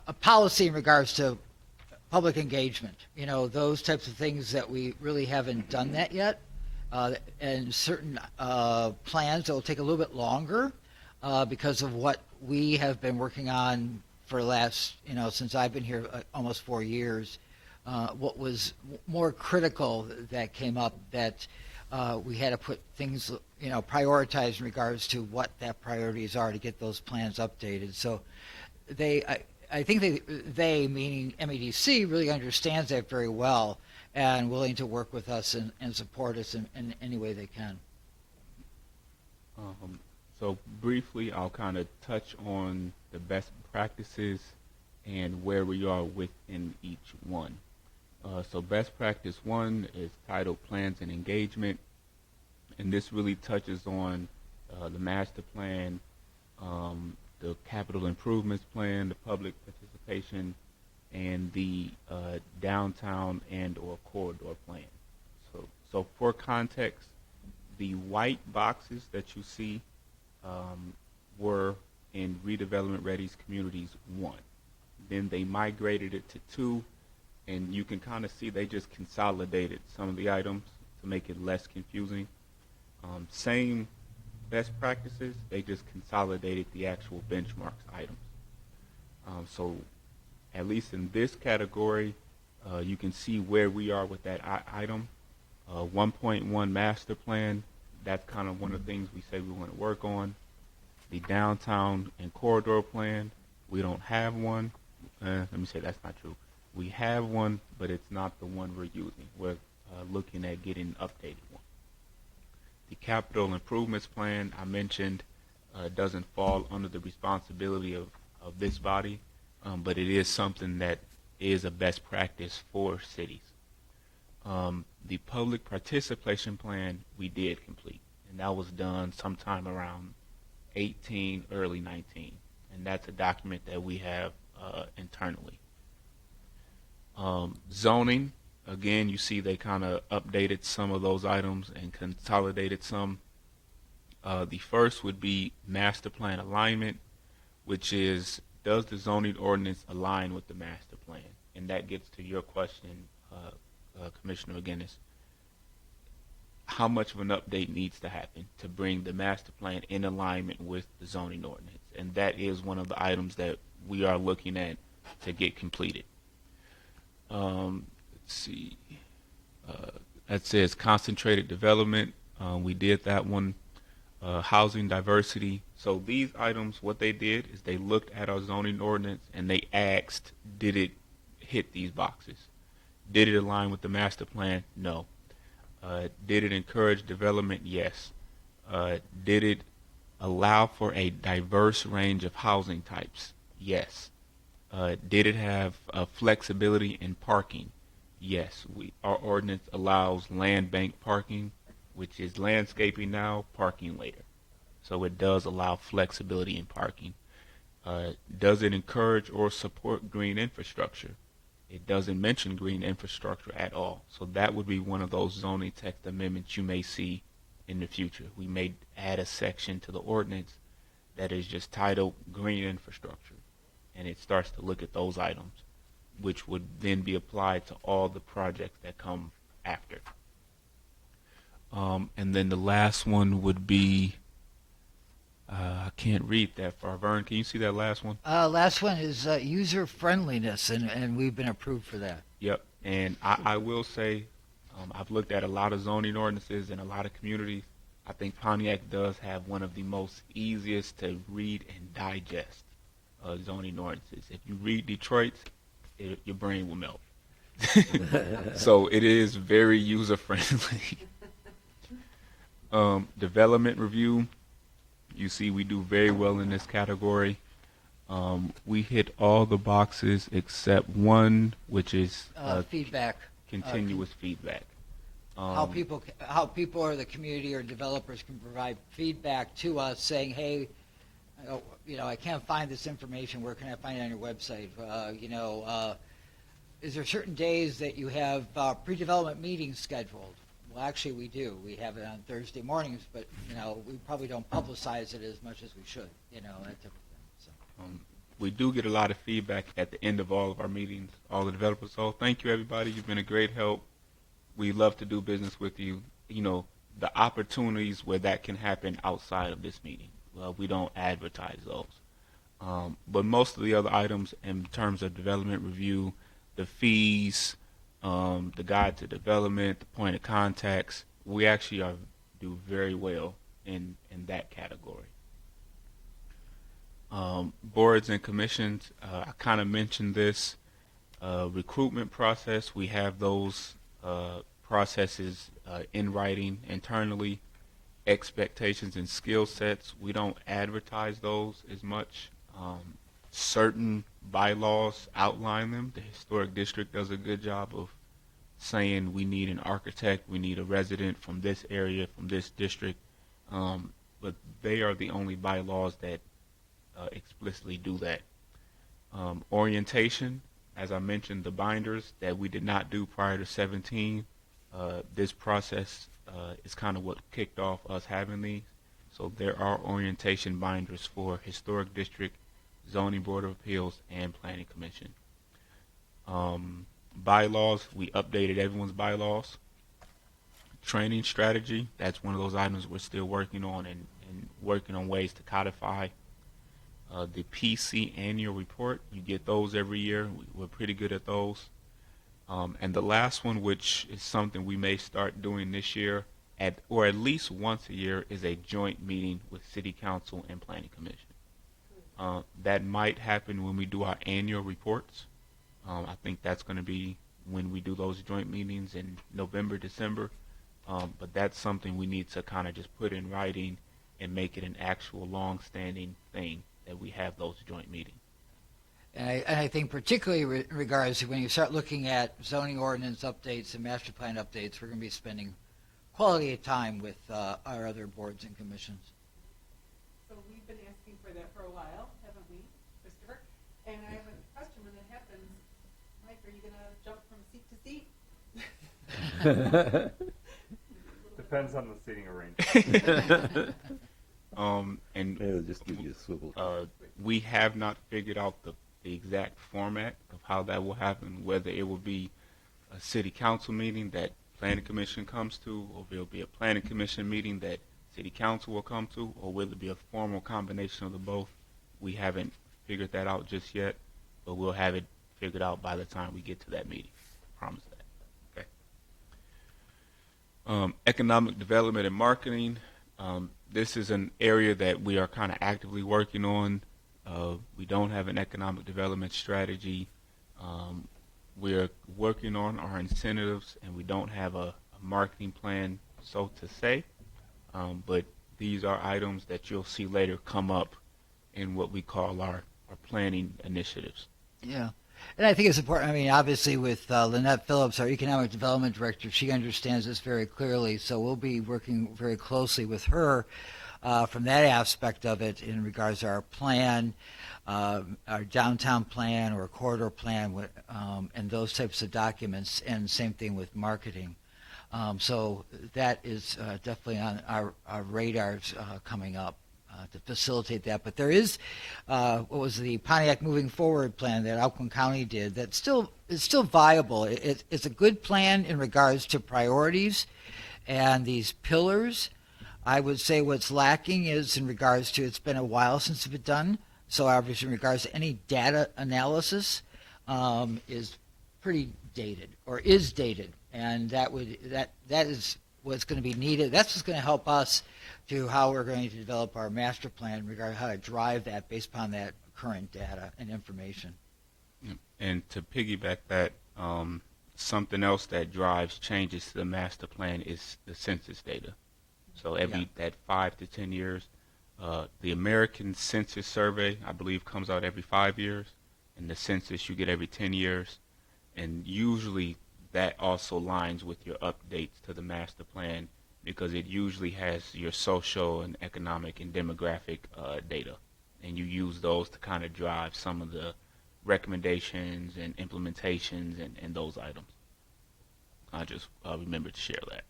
a policy in regards to public engagement, those types of things that we really haven't done that yet. And certain plans that will take a little bit longer because of what we have been working on for the last, since I've been here almost 4 years. What was more critical that came up that we had to put things, prioritize in regards to what that priorities are to get those plans updated. So I think they, meaning MEDC, really understands that very well and willing to work with us and support us in any way they can. So briefly, I'll kind of touch on the best practices and where we are within each one. So best practice 1 is titled Plans and Engagement, and this really touches on the master plan, the capital improvements plan, the public participation, and the downtown and or corridor plan. So for context, the white boxes that you see were in Redevelopment Ready's Communities 1. Then they migrated it to 2, and you can kind of see they just consolidated some of the items to make it less confusing. Same best practices, they just consolidated the actual benchmarks items. So at least in this category, you can see where we are with that item. 1.1 master plan, that's kind of one of the things we say we want to work on. The downtown and corridor plan, we don't have one. Let me say that's not true. We have one, but it's not the one we're using. We're looking at getting an updated one. The capital improvements plan I mentioned doesn't fall under the responsibility of this body, but it is something that is a best practice for cities. The public participation plan we did complete, and that was done sometime around 18, early 19, and that's a document that we have internally. Zoning, again, you see they kind of updated some of those items and consolidated some. The first would be master plan alignment, which is, does the zoning ordinance align with the master plan? And that gets to your question, Commissioner McGinnis. How much of an update needs to happen to bring the master plan in alignment with the zoning ordinance? And that is one of the items that we are looking at to get completed. Let's see. That says concentrated development. We did that one. Housing diversity. So these items, what they did is they looked at our zoning ordinance and they asked, did it hit these boxes? Did it align with the master plan? No. Did it encourage development? Yes. Did it allow for a diverse range of housing types? Yes. Did it have flexibility in parking? Yes. Our ordinance allows land bank parking, which is landscaping now, parking later. So it does allow flexibility in parking. Does it encourage or support green infrastructure? It doesn't mention green infrastructure at all. So that would be one of those zoning text amendments you may see in the future. We may add a section to the ordinance that is just titled green infrastructure. And it starts to look at those items, which would then be applied to all the projects that come after. And then the last one would be, I can't read that far. Vern, can you see that last one? Last one is user friendliness, and we've been approved for that. Yep. And I will say, I've looked at a lot of zoning ordinances in a lot of communities. I think Pontiac does have one of the most easiest to read and digest zoning ordinances. If you read Detroit's, your brain will melt. So it is very user friendly. Development review. You see we do very well in this category. We hit all the boxes except one, which is Feedback. continuous feedback. How people or the community or developers can provide feedback to us saying, hey, I can't find this information. Where can I find it on your website? Is there certain days that you have pre-development meetings scheduled? Well, actually, we do. We have it on Thursday mornings, but we probably don't publicize it as much as we should. That type of thing. So. We do get a lot of feedback at the end of all of our meetings, all the developers. So thank you, everybody. You've been a great help. We love to do business with you. The opportunities where that can happen outside of this meeting. Well, we don't advertise those. But most of the other items in terms of development review, the fees, the guide to development, the point of contacts, we actually do very well in that category. Boards and commissions, I kind of mentioned this. Recruitment process, we have those processes in writing internally. Expectations and skill sets, we don't advertise those as much. Certain bylaws outline them. The historic district does a good job of saying we need an architect, we need a resident from this area, from this district, but they are the only bylaws that explicitly do that. Orientation, as I mentioned, the binders that we did not do prior to 17, this process is kind of what kicked off us having these. So there are orientation binders for Historic District, Zoning Board of Appeals, and Planning Commission. Bylaws, we updated everyone's bylaws. Training strategy, that's one of those items we're still working on and working on ways to codify. The PC annual report, you get those every year. We're pretty good at those. And the last one, which is something we may start doing this year, or at least once a year, is a joint meeting with City Council and Planning Commission. That might happen when we do our annual reports. I think that's going to be when we do those joint meetings in November, December. But that's something we need to kind of just put in writing and make it an actual long-standing thing that we have those joint meetings. And I think particularly in regards to when you start looking at zoning ordinance updates and master plan updates, we're going to be spending quality of time with our other boards and commissions. So we've been asking for that for a while, haven't we, Christopher? And I have a question when that happens. Mike, are you going to jump from seat to seat? Depends on the seating arrangement. And It'll just give you a swivel. we have not figured out the exact format of how that will happen, whether it will be a city council meeting that planning commission comes to, or there will be a planning commission meeting that city council will come to, or will it be a formal combination of the both? We haven't figured that out just yet, but we'll have it figured out by the time we get to that meeting. Promise that. Okay. Economic development and marketing. This is an area that we are kind of actively working on. We don't have an economic development strategy. We're working on our incentives, and we don't have a marketing plan, so to say. But these are items that you'll see later come up in what we call our planning initiatives. Yeah. And I think it's important. I mean, obviously, with Lynette Phillips, our Economic Development Director, she understands this very clearly. So we'll be working very closely with her from that aspect of it in regards to our plan, our downtown plan or corridor plan, and those types of documents, and same thing with marketing. So that is definitely on our radars coming up to facilitate that. But there is, what was the Pontiac Moving Forward plan that Oakland County did that is still viable. It's a good plan in regards to priorities and these pillars. I would say what's lacking is in regards to, it's been a while since it's been done. So obviously in regards to any data analysis is pretty dated or is dated. And that is what's going to be needed. That's what's going to help us to how we're going to develop our master plan regarding how to drive that based upon that current data and information. And to piggyback that, something else that drives changes to the master plan is the census data. So that 5 to 10 years, the American Census Survey, I believe, comes out every 5 years, and the census you get every 10 years. And usually that also lines with your updates to the master plan, because it usually has your social and economic and demographic data. And you use those to kind of drive some of the recommendations and implementations and those items. I just remembered to share that.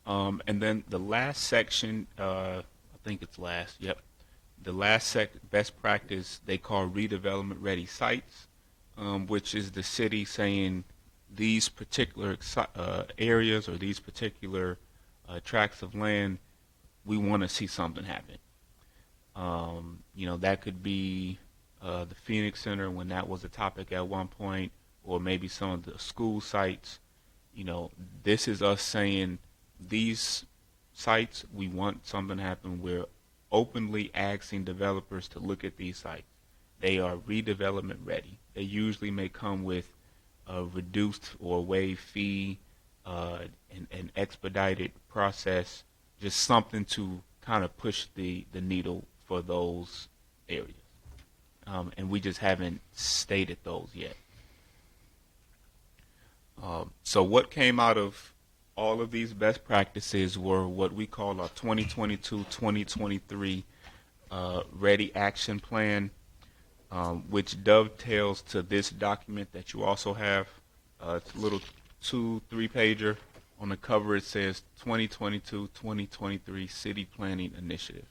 And then the last section, I think it's last, yep. The last best practice they call redevelopment ready sites, which is the city saying these particular areas or these particular tracts of land, we want to see something happen. That could be the Phoenix Center when that was a topic at one point, or maybe some of the school sites. This is us saying these sites, we want something to happen. We're openly asking developers to look at these sites. They are redevelopment ready. They usually may come with a reduced or waived fee, an expedited process, just something to kind of push the needle for those areas. And we just haven't stated those yet. So what came out of all of these best practices were what we call our 2022-2023 Ready Action Plan, which dovetails to this document that you also have. It's a little 2-3 pager. On the cover it says 2022-2023 City Planning Initiative.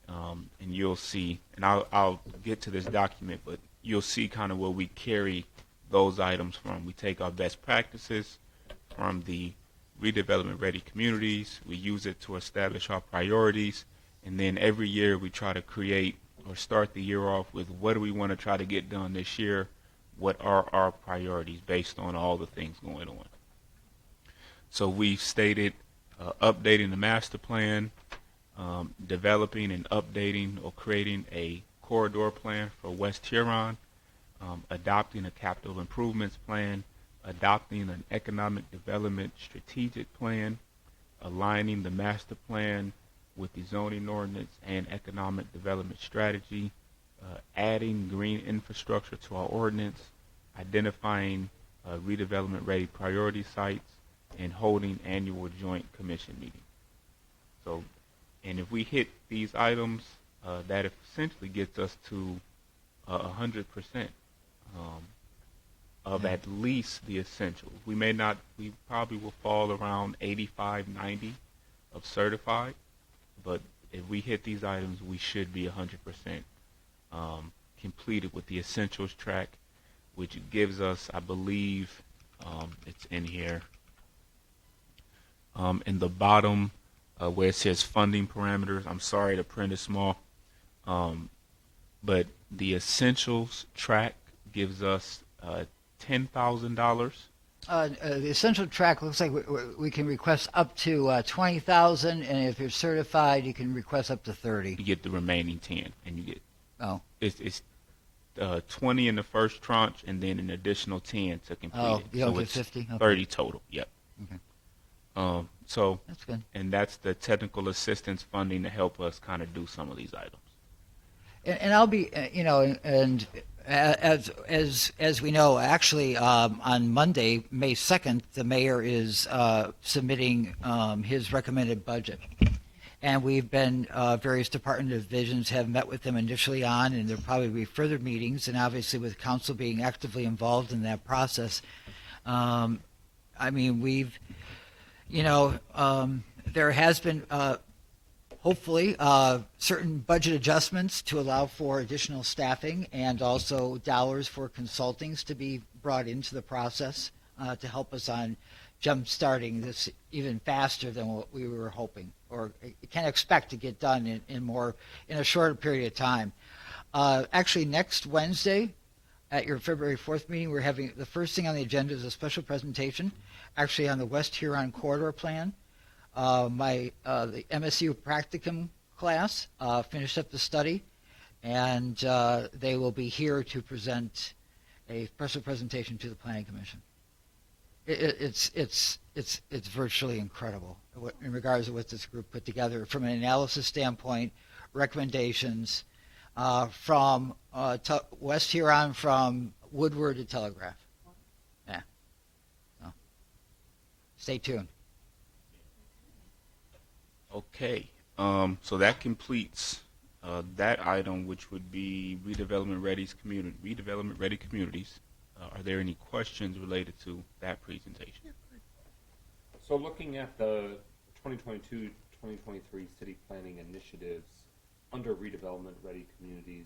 And you'll see, and I'll get to this document, but you'll see kind of where we carry those items from. We take our best practices from the redevelopment ready communities. We use it to establish our priorities, and then every year we try to create or start the year off with what do we want to try to get done this year, what are our priorities based on all the things going on. So we've stated updating the master plan, developing and updating or creating a corridor plan for West Huron, adopting a capital improvements plan, adopting an economic development strategic plan, aligning the master plan with the zoning ordinance and economic development strategy, adding green infrastructure to our ordinance, identifying redevelopment ready priority sites, and holding annual joint commission meetings. So, and if we hit these items, that essentially gets us to 100% of at least the essentials. We probably will fall around 85, 90 of certified, but if we hit these items, we should be 100% completed with the essentials track, which gives us, I believe, it's in here, in the bottom where it says funding parameters. I'm sorry, the print is small, but the essentials track gives us $10,000. The essential track looks like we can request up to 20,000, and if you're certified, you can request up to 30. You get the remaining 10, and you get It's 20 in the first tranche, and then an additional 10 to complete Oh, it. you don't So get it's 50? Okay. 30 total. Yep. Okay. So, That's good. and that's the technical assistance funding to help us kind of do some of these items. And I'll be, and as we know, actually on Monday, May 2nd, the mayor is submitting his recommended budget. And we've been, various department divisions have met with him initially on, and there'll probably be further meetings. And obviously with council being actively involved in that process, I mean, we've, there has been, hopefully, certain budget adjustments to allow for additional staffing and also dollars for consultings to be brought into the process to help us on jump-starting this even faster than what we were hoping or can expect to get done in a shorter period of time. Actually, next Wednesday at your February 4th meeting, we're having the first thing on the agenda is a special presentation, actually on the West Huron Corridor Plan. The MSU practicum class finished up the study, and they will be here to present a special presentation to the Planning Commission. It's virtually incredible in regards to what this group put together from an analysis standpoint, recommendations from West Huron, from Woodward to Telegraph. Yeah. So, stay tuned. Okay, so that completes that item, which would be redevelopment ready communities. Are there any questions related to that presentation? So looking at the 2022-2023 city planning initiatives under redevelopment ready communities,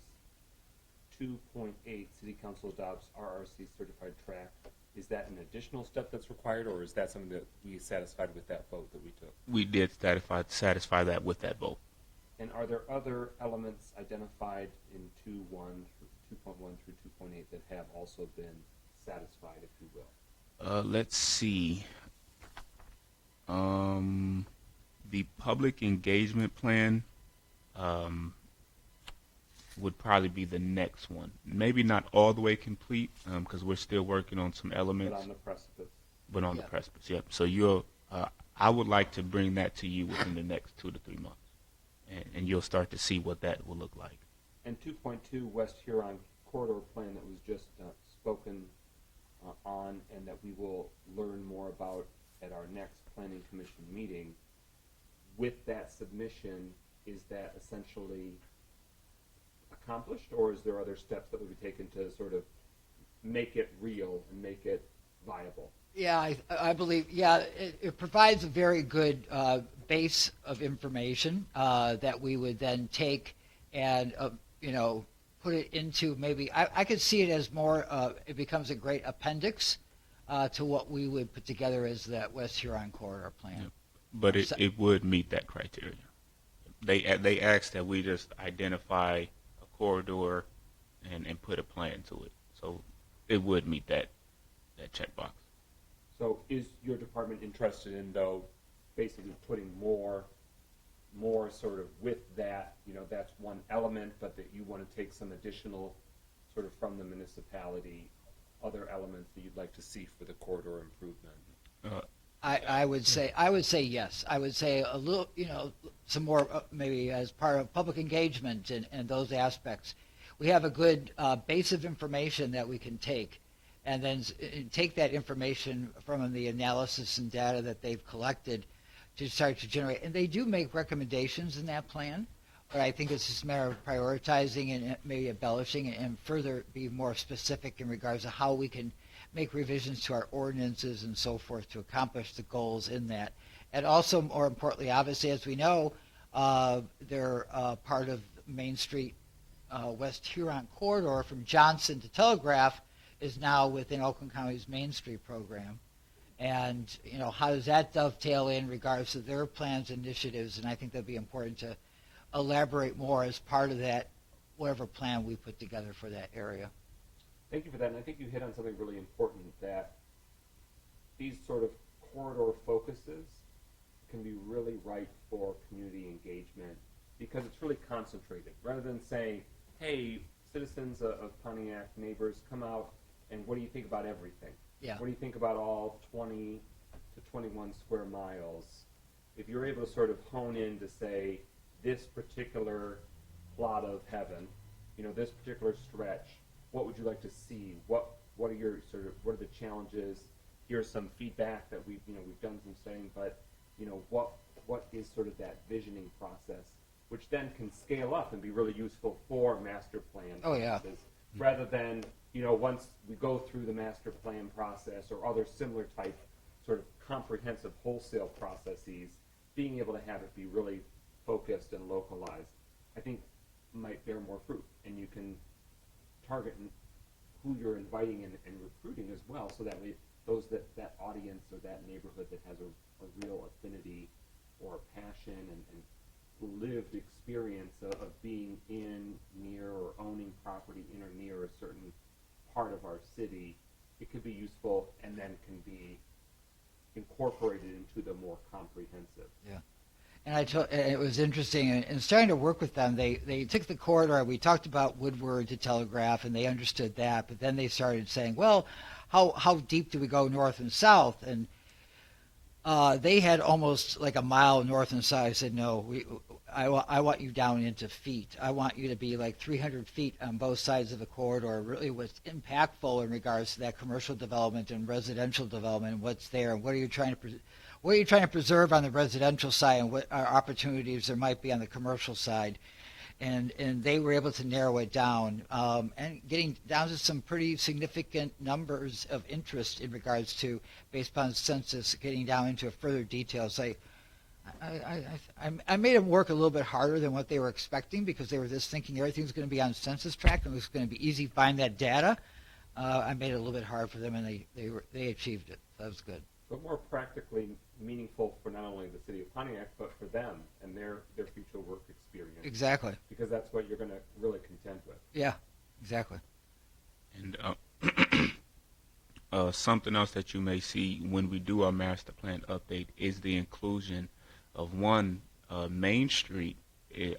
2.8 city council adopts RRC certified track. Is that an additional step that's required, or is that something that we satisfied with that vote that we took? We did satisfy that with that vote. And are there other elements identified in 2.1 through 2.8 that have also been satisfied, if you will? Let's see. The public engagement plan would probably be the next one. Maybe not all the way complete because we're still working on some elements. But on the precipice. But on the precipice, yep. So I would like to bring that to you within the next 2 to 3 months, and you'll start to see what that will look like. And 2.2 West Huron corridor plan that was just spoken on, and that we will learn more about at our next planning commission meeting. With that submission, is that essentially accomplished, or is there other steps that will be taken to sort of make it real and make it viable? Yeah, I believe, it provides a very good base of information that we would then take and, put it into maybe, I could see it as more, it becomes a great appendix to what we would put together as that West Huron Corridor Plan. Yep. But it would meet that criteria. They asked that we just identify a corridor and put a plan to it. So it would meet that checkbox. So is your department interested in, though, basically putting more sort of with that, that's one element, but that you want to take some additional sort of from the municipality, other elements that you'd like to see for the corridor improvement? I would say yes. I would say a little, some more maybe as part of public engagement and those aspects. We have a good base of information that we can take, and then take that information from the analysis and data that they've collected to start to generate. And they do make recommendations in that plan, but I think it's just a matter of prioritizing and maybe embellishing and further be more specific in regards to how we can make revisions to our ordinances and so forth to accomplish the goals in that. And also, more importantly, obviously, as we know, They're part of Main Street West Huron corridor from Johnson to Telegraph is now within Oakland County's Main Street program. And, how does that dovetail in regards to their plans and initiatives? And I think that'd be important to elaborate more as part of that, whatever plan we put together for that area. Thank you for that, and I think you hit on something really important, that these sort of corridor focuses can be really right for community engagement because it's really concentrated. Rather than saying, hey, citizens of Pontiac, neighbors, come out, and what do you think about everything? Yeah. What do you think about all 20 to 21 square miles? If you're able to sort of hone in to say, this particular plot of heaven, this particular stretch, what would you like to see? What are what are the challenges? Here's some feedback that we've done some studying, but what is sort of that visioning process, which then can scale up and be really useful for master plan Oh, yeah. processes, rather than once we go through the master plan process or other similar type sort of comprehensive wholesale processes, being able to have it be really focused and localized, I think might bear more fruit, and you can target who you're inviting and recruiting as well, so that way that audience or that neighborhood that has a real affinity or passion and lived experience of being in, near, or owning property in or near a certain part of our city, it could be useful and then can be incorporated into the more comprehensive. Yeah. And it was interesting, and starting to work with them, they took the corridor, we talked about Woodward to Telegraph, and they understood that, but then they started saying, well, how deep do we go north and south? And they had almost like a mile north and south. I said, no, I want you down into feet. I want you to be like 300 feet on both sides of the corridor. Really what's impactful in regards to that commercial development and residential development, and what's there, and what are you trying to preserve on the residential side, and what opportunities there might be on the commercial side. And they were able to narrow it down, and getting down to some pretty significant numbers of interest in regards to, based upon census, getting down into further details. I made them work a little bit harder than what they were expecting, because they were just thinking everything's going to be on census tract and it was going to be easy to find that data. I made it a little bit hard for them, and they achieved it. That was good. But more practically meaningful for not only the city of Pontiac, but for them and their future work experience. Exactly. Because that's what you're going to really contend with. Yeah, exactly. And something else that you may see when we do our master plan update is the inclusion of one Main Street.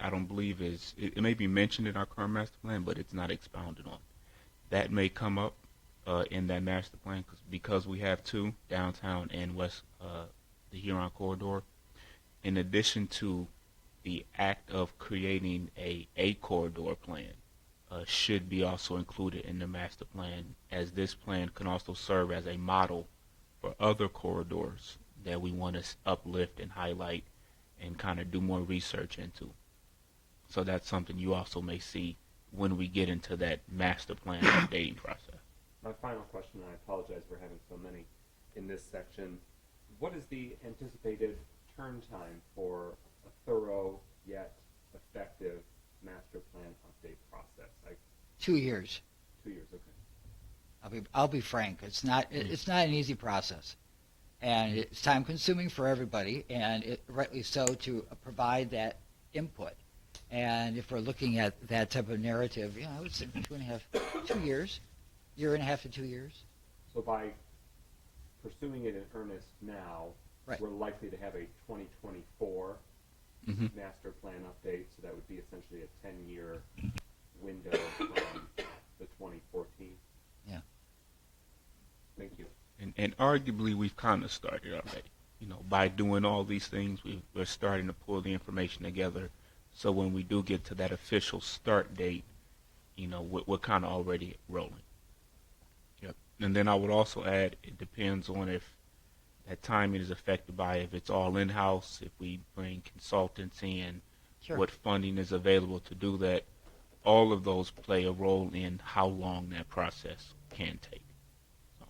I don't believe it may be mentioned in our current master plan, but it's not expounded on. That may come up in that master plan because we have two, downtown and west, the Huron corridor. In addition to the act of creating a corridor plan, should be also included in the master plan, as this plan can also serve as a model for other corridors that we want to uplift and highlight and kind of do more research into. So that's something you also may see when we get into that master plan updating process. My final question, and I apologize for having so many in this section, what is the anticipated turn time for a thorough yet effective master plan update process? 2 years. 2 years, okay. I'll be frank. It's not an easy process, and it's time consuming for everybody, and rightly so, to provide that input. And if we're looking at that type of narrative, I would say 2 years, year and a half to 2 years. So by pursuing it in earnest now, Right. we're likely to have a 2024 Mm-hmm. master plan update, so that would be essentially a 10-year window from the 2014. Yeah. Thank you. And arguably, we've kind of started already. By doing all these things, we're starting to pull the information together. So when we do get to that official start date, we're kind of already rolling. Yep. And then I would also add, it depends on if that timing is affected by if it's all in-house, if we bring consultants in, Sure. what funding is available to do that. All of those play a role in how long that process can take. So,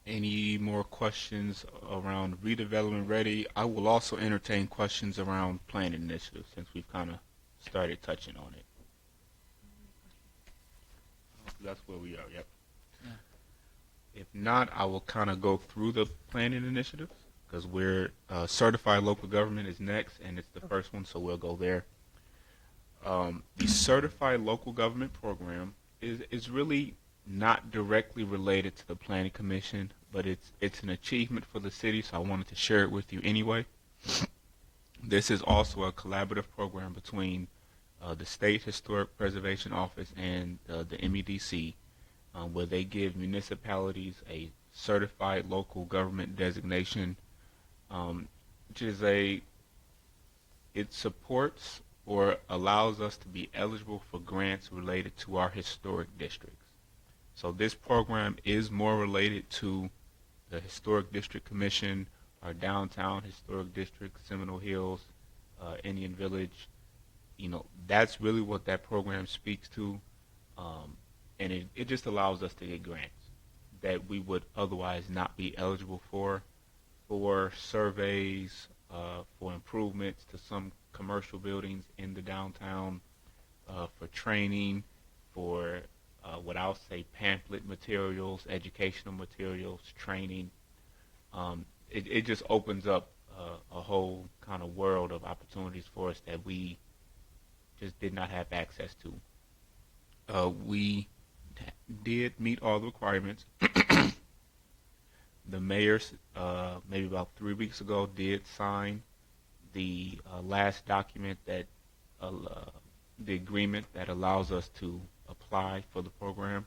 Any more questions around redevelopment ready? I will also entertain questions around planning initiatives since we've kind of started touching on it. That's where we are, yep. Yeah. If not, I will kind of go through the planning initiatives because we're certified local government is next, and it's the first one, so we'll go there. The certified local government program is really not directly related to the planning commission, but it's an achievement for the city, so I wanted to share it with you anyway. This is also a collaborative program between the State Historic Preservation Office and the MEDC, where they give municipalities a certified local government designation, which is it supports or allows us to be eligible for grants related to our historic districts. So this program is more related to the Historic District Commission, our downtown historic district, Seminole Hills, Indian Village. That's really what that program speaks to, and it just allows us to get grants that we would otherwise not be eligible for surveys, for improvements to some commercial buildings in the downtown, for training, for what I'll say pamphlet materials, educational materials, training. It just opens up a whole kind of world of opportunities for us that we just did not have access to. We did meet all the requirements. The mayor, maybe about 3 weeks ago, did sign the last document that the agreement that allows us to apply for the program.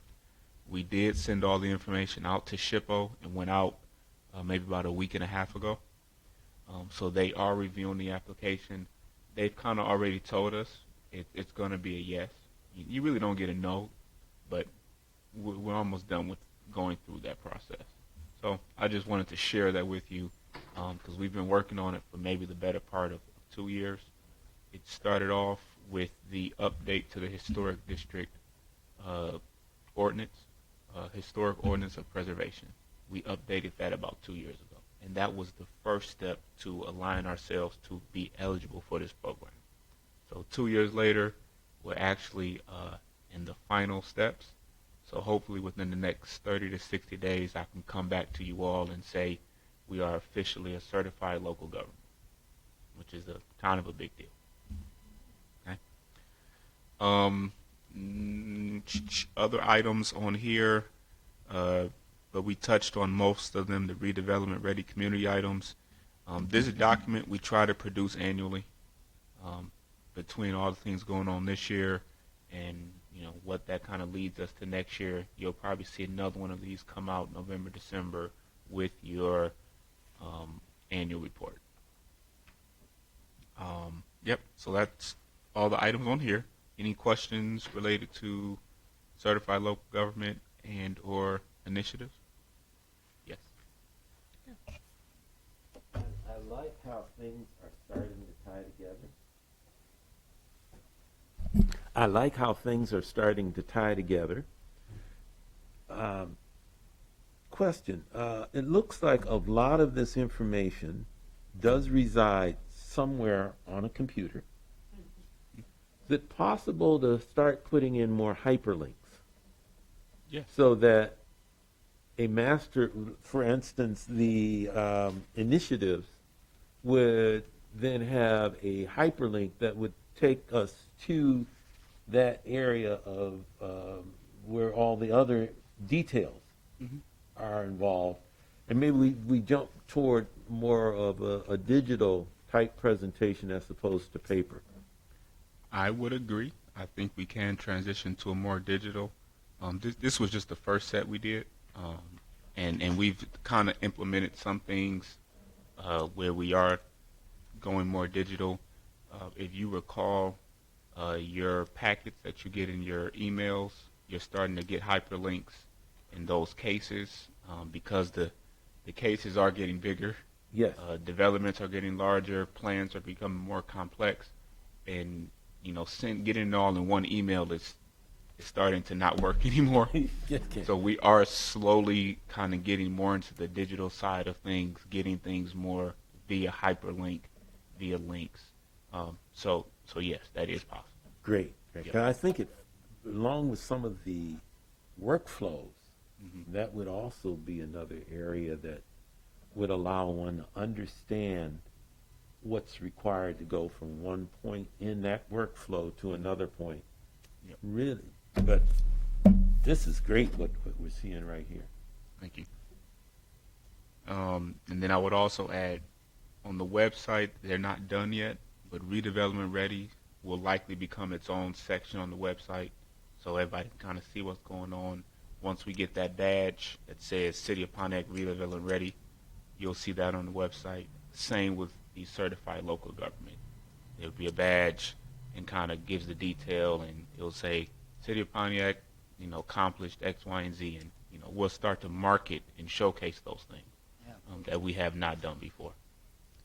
We did send all the information out to SHPO and went out maybe about a week and a half ago. So they are reviewing the application. They've kind of already told us it's going to be a yes. You really don't get a no, but we're almost done with going through that process. So I just wanted to share that with you because we've been working on it for maybe the better part of 2 years. It started off with the update to the Historic District Ordinance, Historic Ordinance of Preservation. We updated that about 2 years ago, and that was the first step to align ourselves to be eligible for this program. So 2 years later, we're actually in the final steps. So hopefully within the next 30 to 60 days, I can come back to you all and say we are officially a certified local government, which is a kind of a big deal. Okay. Other items on here, but we touched on most of them, the redevelopment ready community items. This document we try to produce annually between all the things going on this year and what that kind of leads us to next year. You'll probably see another one of these come out November, December with your annual report. Yep, so that's all the items on here. Any questions related to certified local government and or initiatives? Yes. I like how things are starting to tie together. I like how things are starting to tie together. Question. It looks like a lot of this information does reside somewhere on a computer. Is it possible to start putting in more hyperlinks? Yes. So that a master, for instance, the initiatives would then have a hyperlink that would take us to that area of where all the other details are involved. And maybe we jump toward more of a digital type presentation as opposed to paper. I would agree. I think we can transition to a more digital. This was just the first set we did, and we've kind of implemented some things where we are going more digital. If you recall, your packets that you get in your emails, you're starting to get hyperlinks in those cases because the cases are getting bigger. Yes. Developments are getting larger. Plans are becoming more complex, and getting it all in one email is is starting to not work anymore. Okay. So we are slowly kind of getting more into the digital side of things, getting things more via hyperlink, via links. So yes, that is possible. Great. Great. Yep. And I think it, along with some of the workflows, Mm-hmm. that would also be another area that would allow one to understand what's required to go from one point in that workflow to another point. Yep. Really. But this is great what we're seeing right here. Thank you. And then I would also add, on the website, they're not done yet, but redevelopment ready will likely become its own section on the website, so everybody can kind of see what's going on. Once we get that badge that says City of Pontiac Redevelopment Ready, you'll see that on the website. Same with the certified local government. It'll be a badge and kind of gives the detail, and it'll say City of Pontiac, accomplished X, Y, and Z, and we'll start to market and showcase those things that we have not done before.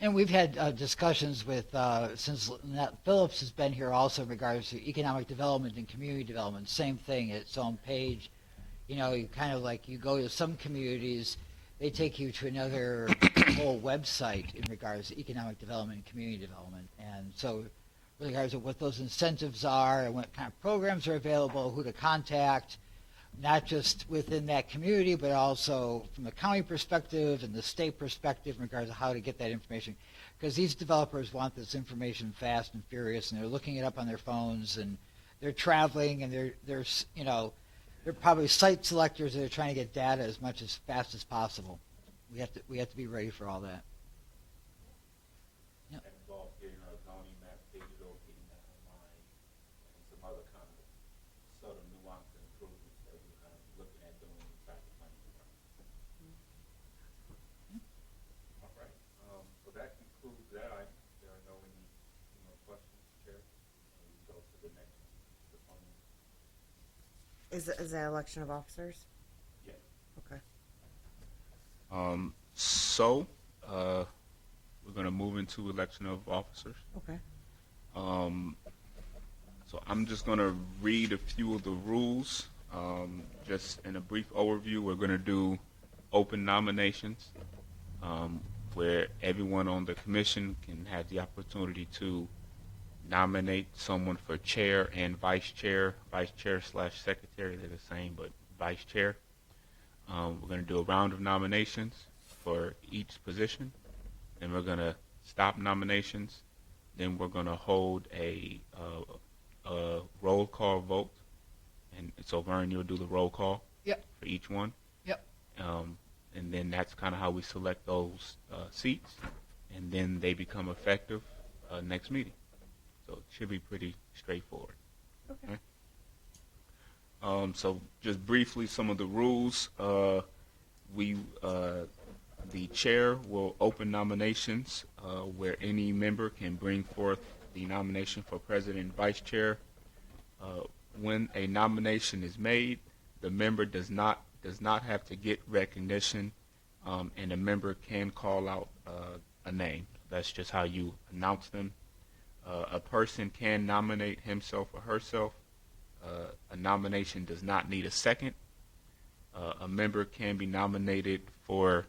And we've had discussions with, since Lynette Phillips has been here also in regards to economic development and community development, same thing, its own page. You kind of like, you go to some communities, they take you to another whole website in regards to economic development and community development. And so with regards to what those incentives are and what kind of programs are available, who to contact, not just within that community, but also from the county perspective and the state perspective in regards to how to get that information. Because these developers want this information fast and furious, and they're looking it up on their phones, and they're traveling, and they're probably site selectors that are trying to get data as fast as possible. We have to be ready for all that. Yep. That involves getting our zoning map digital, getting that online, and some other kind of subtle nuance and improvements that we're kind of looking at doing inside the planning department. All right. So that concludes that. There are no any questions, Chair. We can go to the next one. The phone. Is that election of officers? Yes. Okay. We're going to move into election of officers. Okay. So I'm just going to read a few of the rules. Just in a brief overview, we're going to do open nominations, where everyone on the commission can have the opportunity to nominate someone for chair and vice chair / secretary. They're the same, but vice chair. We're going to do a round of nominations for each position, and we're going to stop nominations. Then we're going to hold a roll call vote, and so Vern, you'll do the roll call. Yep. For each one. Yep. And then that's kind of how we select those seats, and then they become effective next meeting. So it should be pretty straightforward. Okay. So just briefly, some of the rules. The chair will open nominations where any member can bring forth the nomination for president and vice chair. When a nomination is made, the member does not have to get recognition, and a member can call out a name. That's just how you announce them. A person can nominate himself or herself. A nomination does not need a second. A member can be nominated for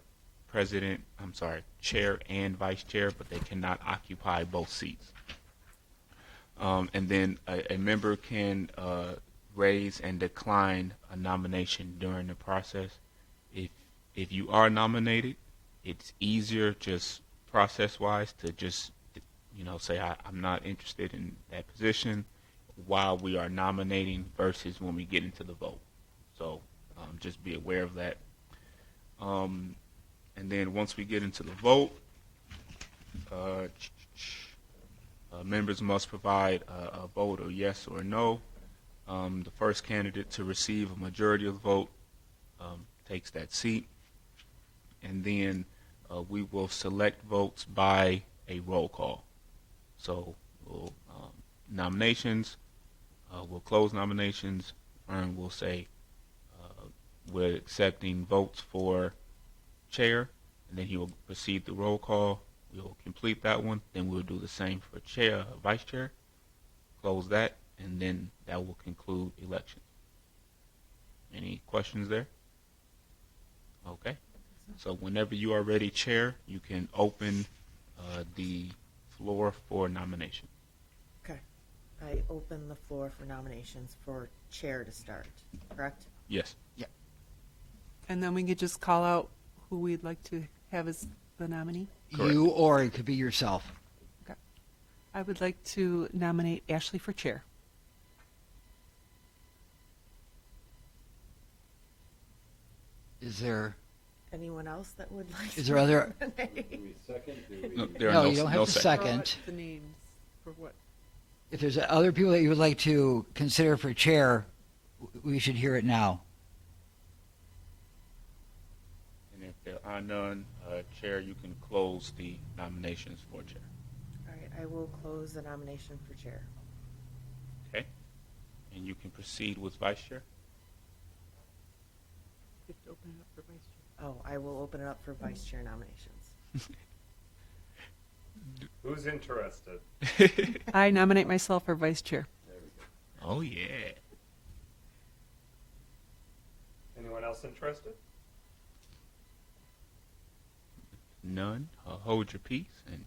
chair and vice chair, but they cannot occupy both seats. And then a member can raise and decline a nomination during the process. If you are nominated, it's easier just process-wise to just say I'm not interested in that position while we are nominating versus when we get into the vote. So just be aware of that. And then once we get into the vote, members must provide a vote or yes or no. The first candidate to receive a majority of the vote takes that seat. And then we will select votes by a roll call. So we'll nominations, we'll close nominations, and we'll say we're accepting votes for chair, and then he will proceed the roll call. We will complete that one. Then we'll do the same for chair, vice chair, close that, and then that will conclude elections. Any questions there? Okay. So whenever you are ready, Chair, you can open the floor for nomination. Okay. I open the floor for nominations for chair to start, correct? Yes. And then we could just call out who we'd like to have as the nominee. Correct. You or it could be yourself. I would like to nominate Ashley for chair. Is there Anyone else that would like to? Is there other? nominate? Do we second? Do we? No, there are No, no, you don't no have to second. second. The names for what? If there's other people that you would like to consider for chair, we should hear it now. And if there are none, Chair, you can close the nominations for Chair. All right, I will close the nomination for chair. Okay? And you can proceed with Vice Chair. You have to open it up for vice chair. Oh, I will open it up for vice chair nominations. Who's interested? I nominate myself for vice chair. There we go. Oh, yeah. Anyone else interested? None. Hold your peace and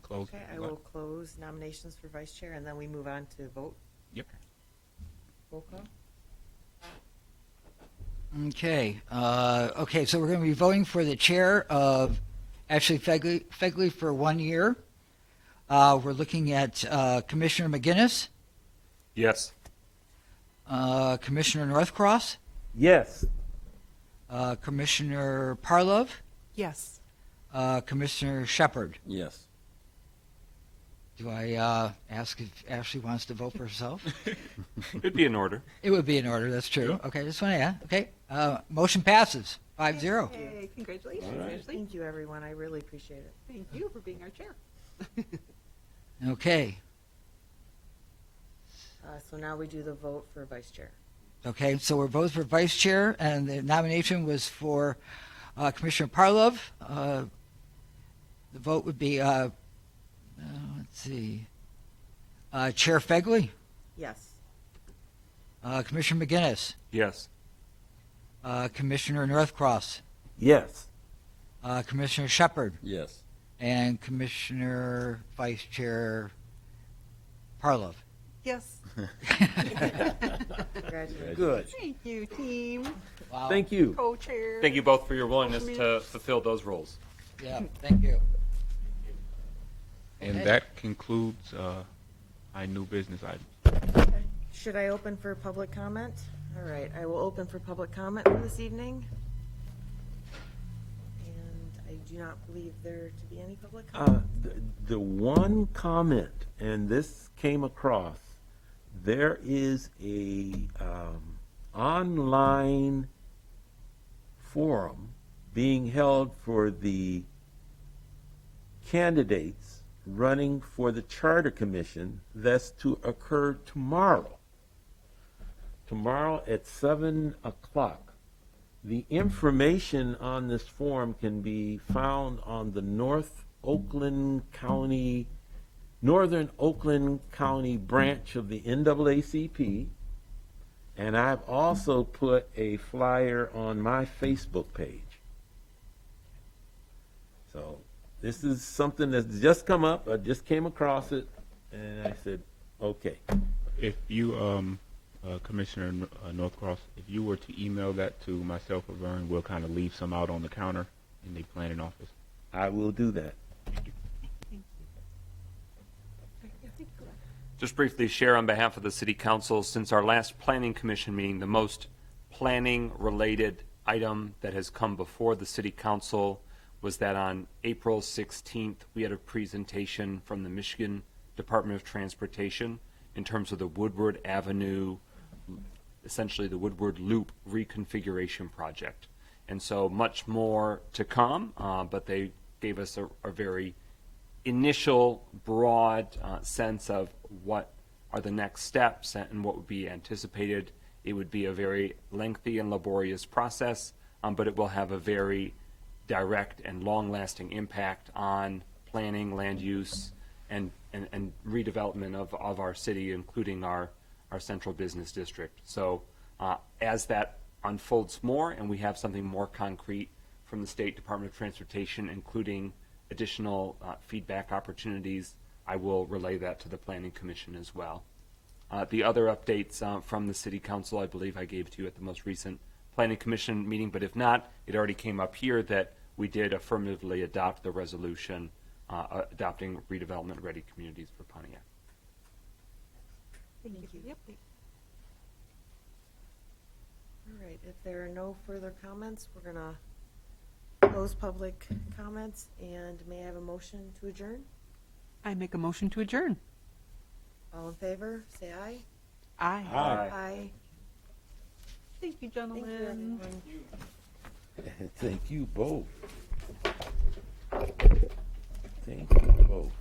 close. Okay, if I you like. will close nominations for vice chair, and then we move on to vote. Yep. Roll call. Okay. Okay, so we're going to be voting for the chair of Ashley Fegley for 1 year. We're looking at Commissioner McGinnis, Yes. Commissioner Northcross, Yes. Commissioner Parlov, Yes. Commissioner Shepard. Yes. Do I ask if Ashley wants to vote for herself? It'd be in order. It would be in order, that's true. Sure. Okay, just want to add. Okay, motion passes 5-0. Hey, congratulations, All right. Ashley. Thank you, everyone. I really appreciate it. Thank you for being our chair. Okay, So now we do the vote for vice chair. okay, so we're both for vice chair, and the nomination was for Commissioner Parlov. The vote would be, let's see, Chair Fegley, Yes. Commissioner McGinnis, Yes. Commissioner Northcross, Yes. Commissioner Shepard, Yes. and Commissioner Vice Chair Parlov. Yes. Congratulations. Good. Thank you, team. Wow. Thank you. Co-chair. Thank you both for your willingness to fulfill those roles. Yeah, thank you. And Okay. that concludes my new business item. Should I open for public comment? All right, I will open for public comment for this evening. And I do not believe there to be any public comment. The one comment, and this came across, there is a online forum being held for the candidates running for the Charter Commission that's to occur tomorrow. Tomorrow at 7 o'clock. The information on this forum can be found on the Northern Oakland County branch of the NAACP, and I've also put a flyer on my Facebook page. So this is something that's just come up. I just came across it, and I said, okay. If you, Commissioner Northcross, if you were to email that to myself or Vern, we'll kind of leave some out on the counter in the planning office. I will do that. Just briefly share on behalf of the City Council, since our last Planning Commission meeting, the most planning-related item that has come before the City Council was that on April 16th, we had a presentation from the Michigan Department of Transportation in terms of the Woodward Avenue, essentially the Woodward Loop reconfiguration project. And so much more to come, but they gave us a very initial broad sense of what are the next steps and what would be anticipated. It would be a very lengthy and laborious process, but it will have a very direct and long-lasting impact on planning, land use, and redevelopment of our city, including our central business district. So as that unfolds more and we have something more concrete from the State Department of Transportation, including additional feedback opportunities, I will relay that to the Planning Commission as well. The other updates from the City Council, I believe I gave to you at the most recent Planning Commission meeting, but if not, it already came up here that we did affirmatively adopt the resolution adopting redevelopment-ready communities for Pontiac. Thank you. Yep. All right, if there are no further comments, we're gonna close public comments, and may I have a motion to adjourn? I make a motion to adjourn. All in favor, say aye. Aye. Aye. Aye. Thank you, Thank gentlemen. you, everyone. Thank you both. Thank you both.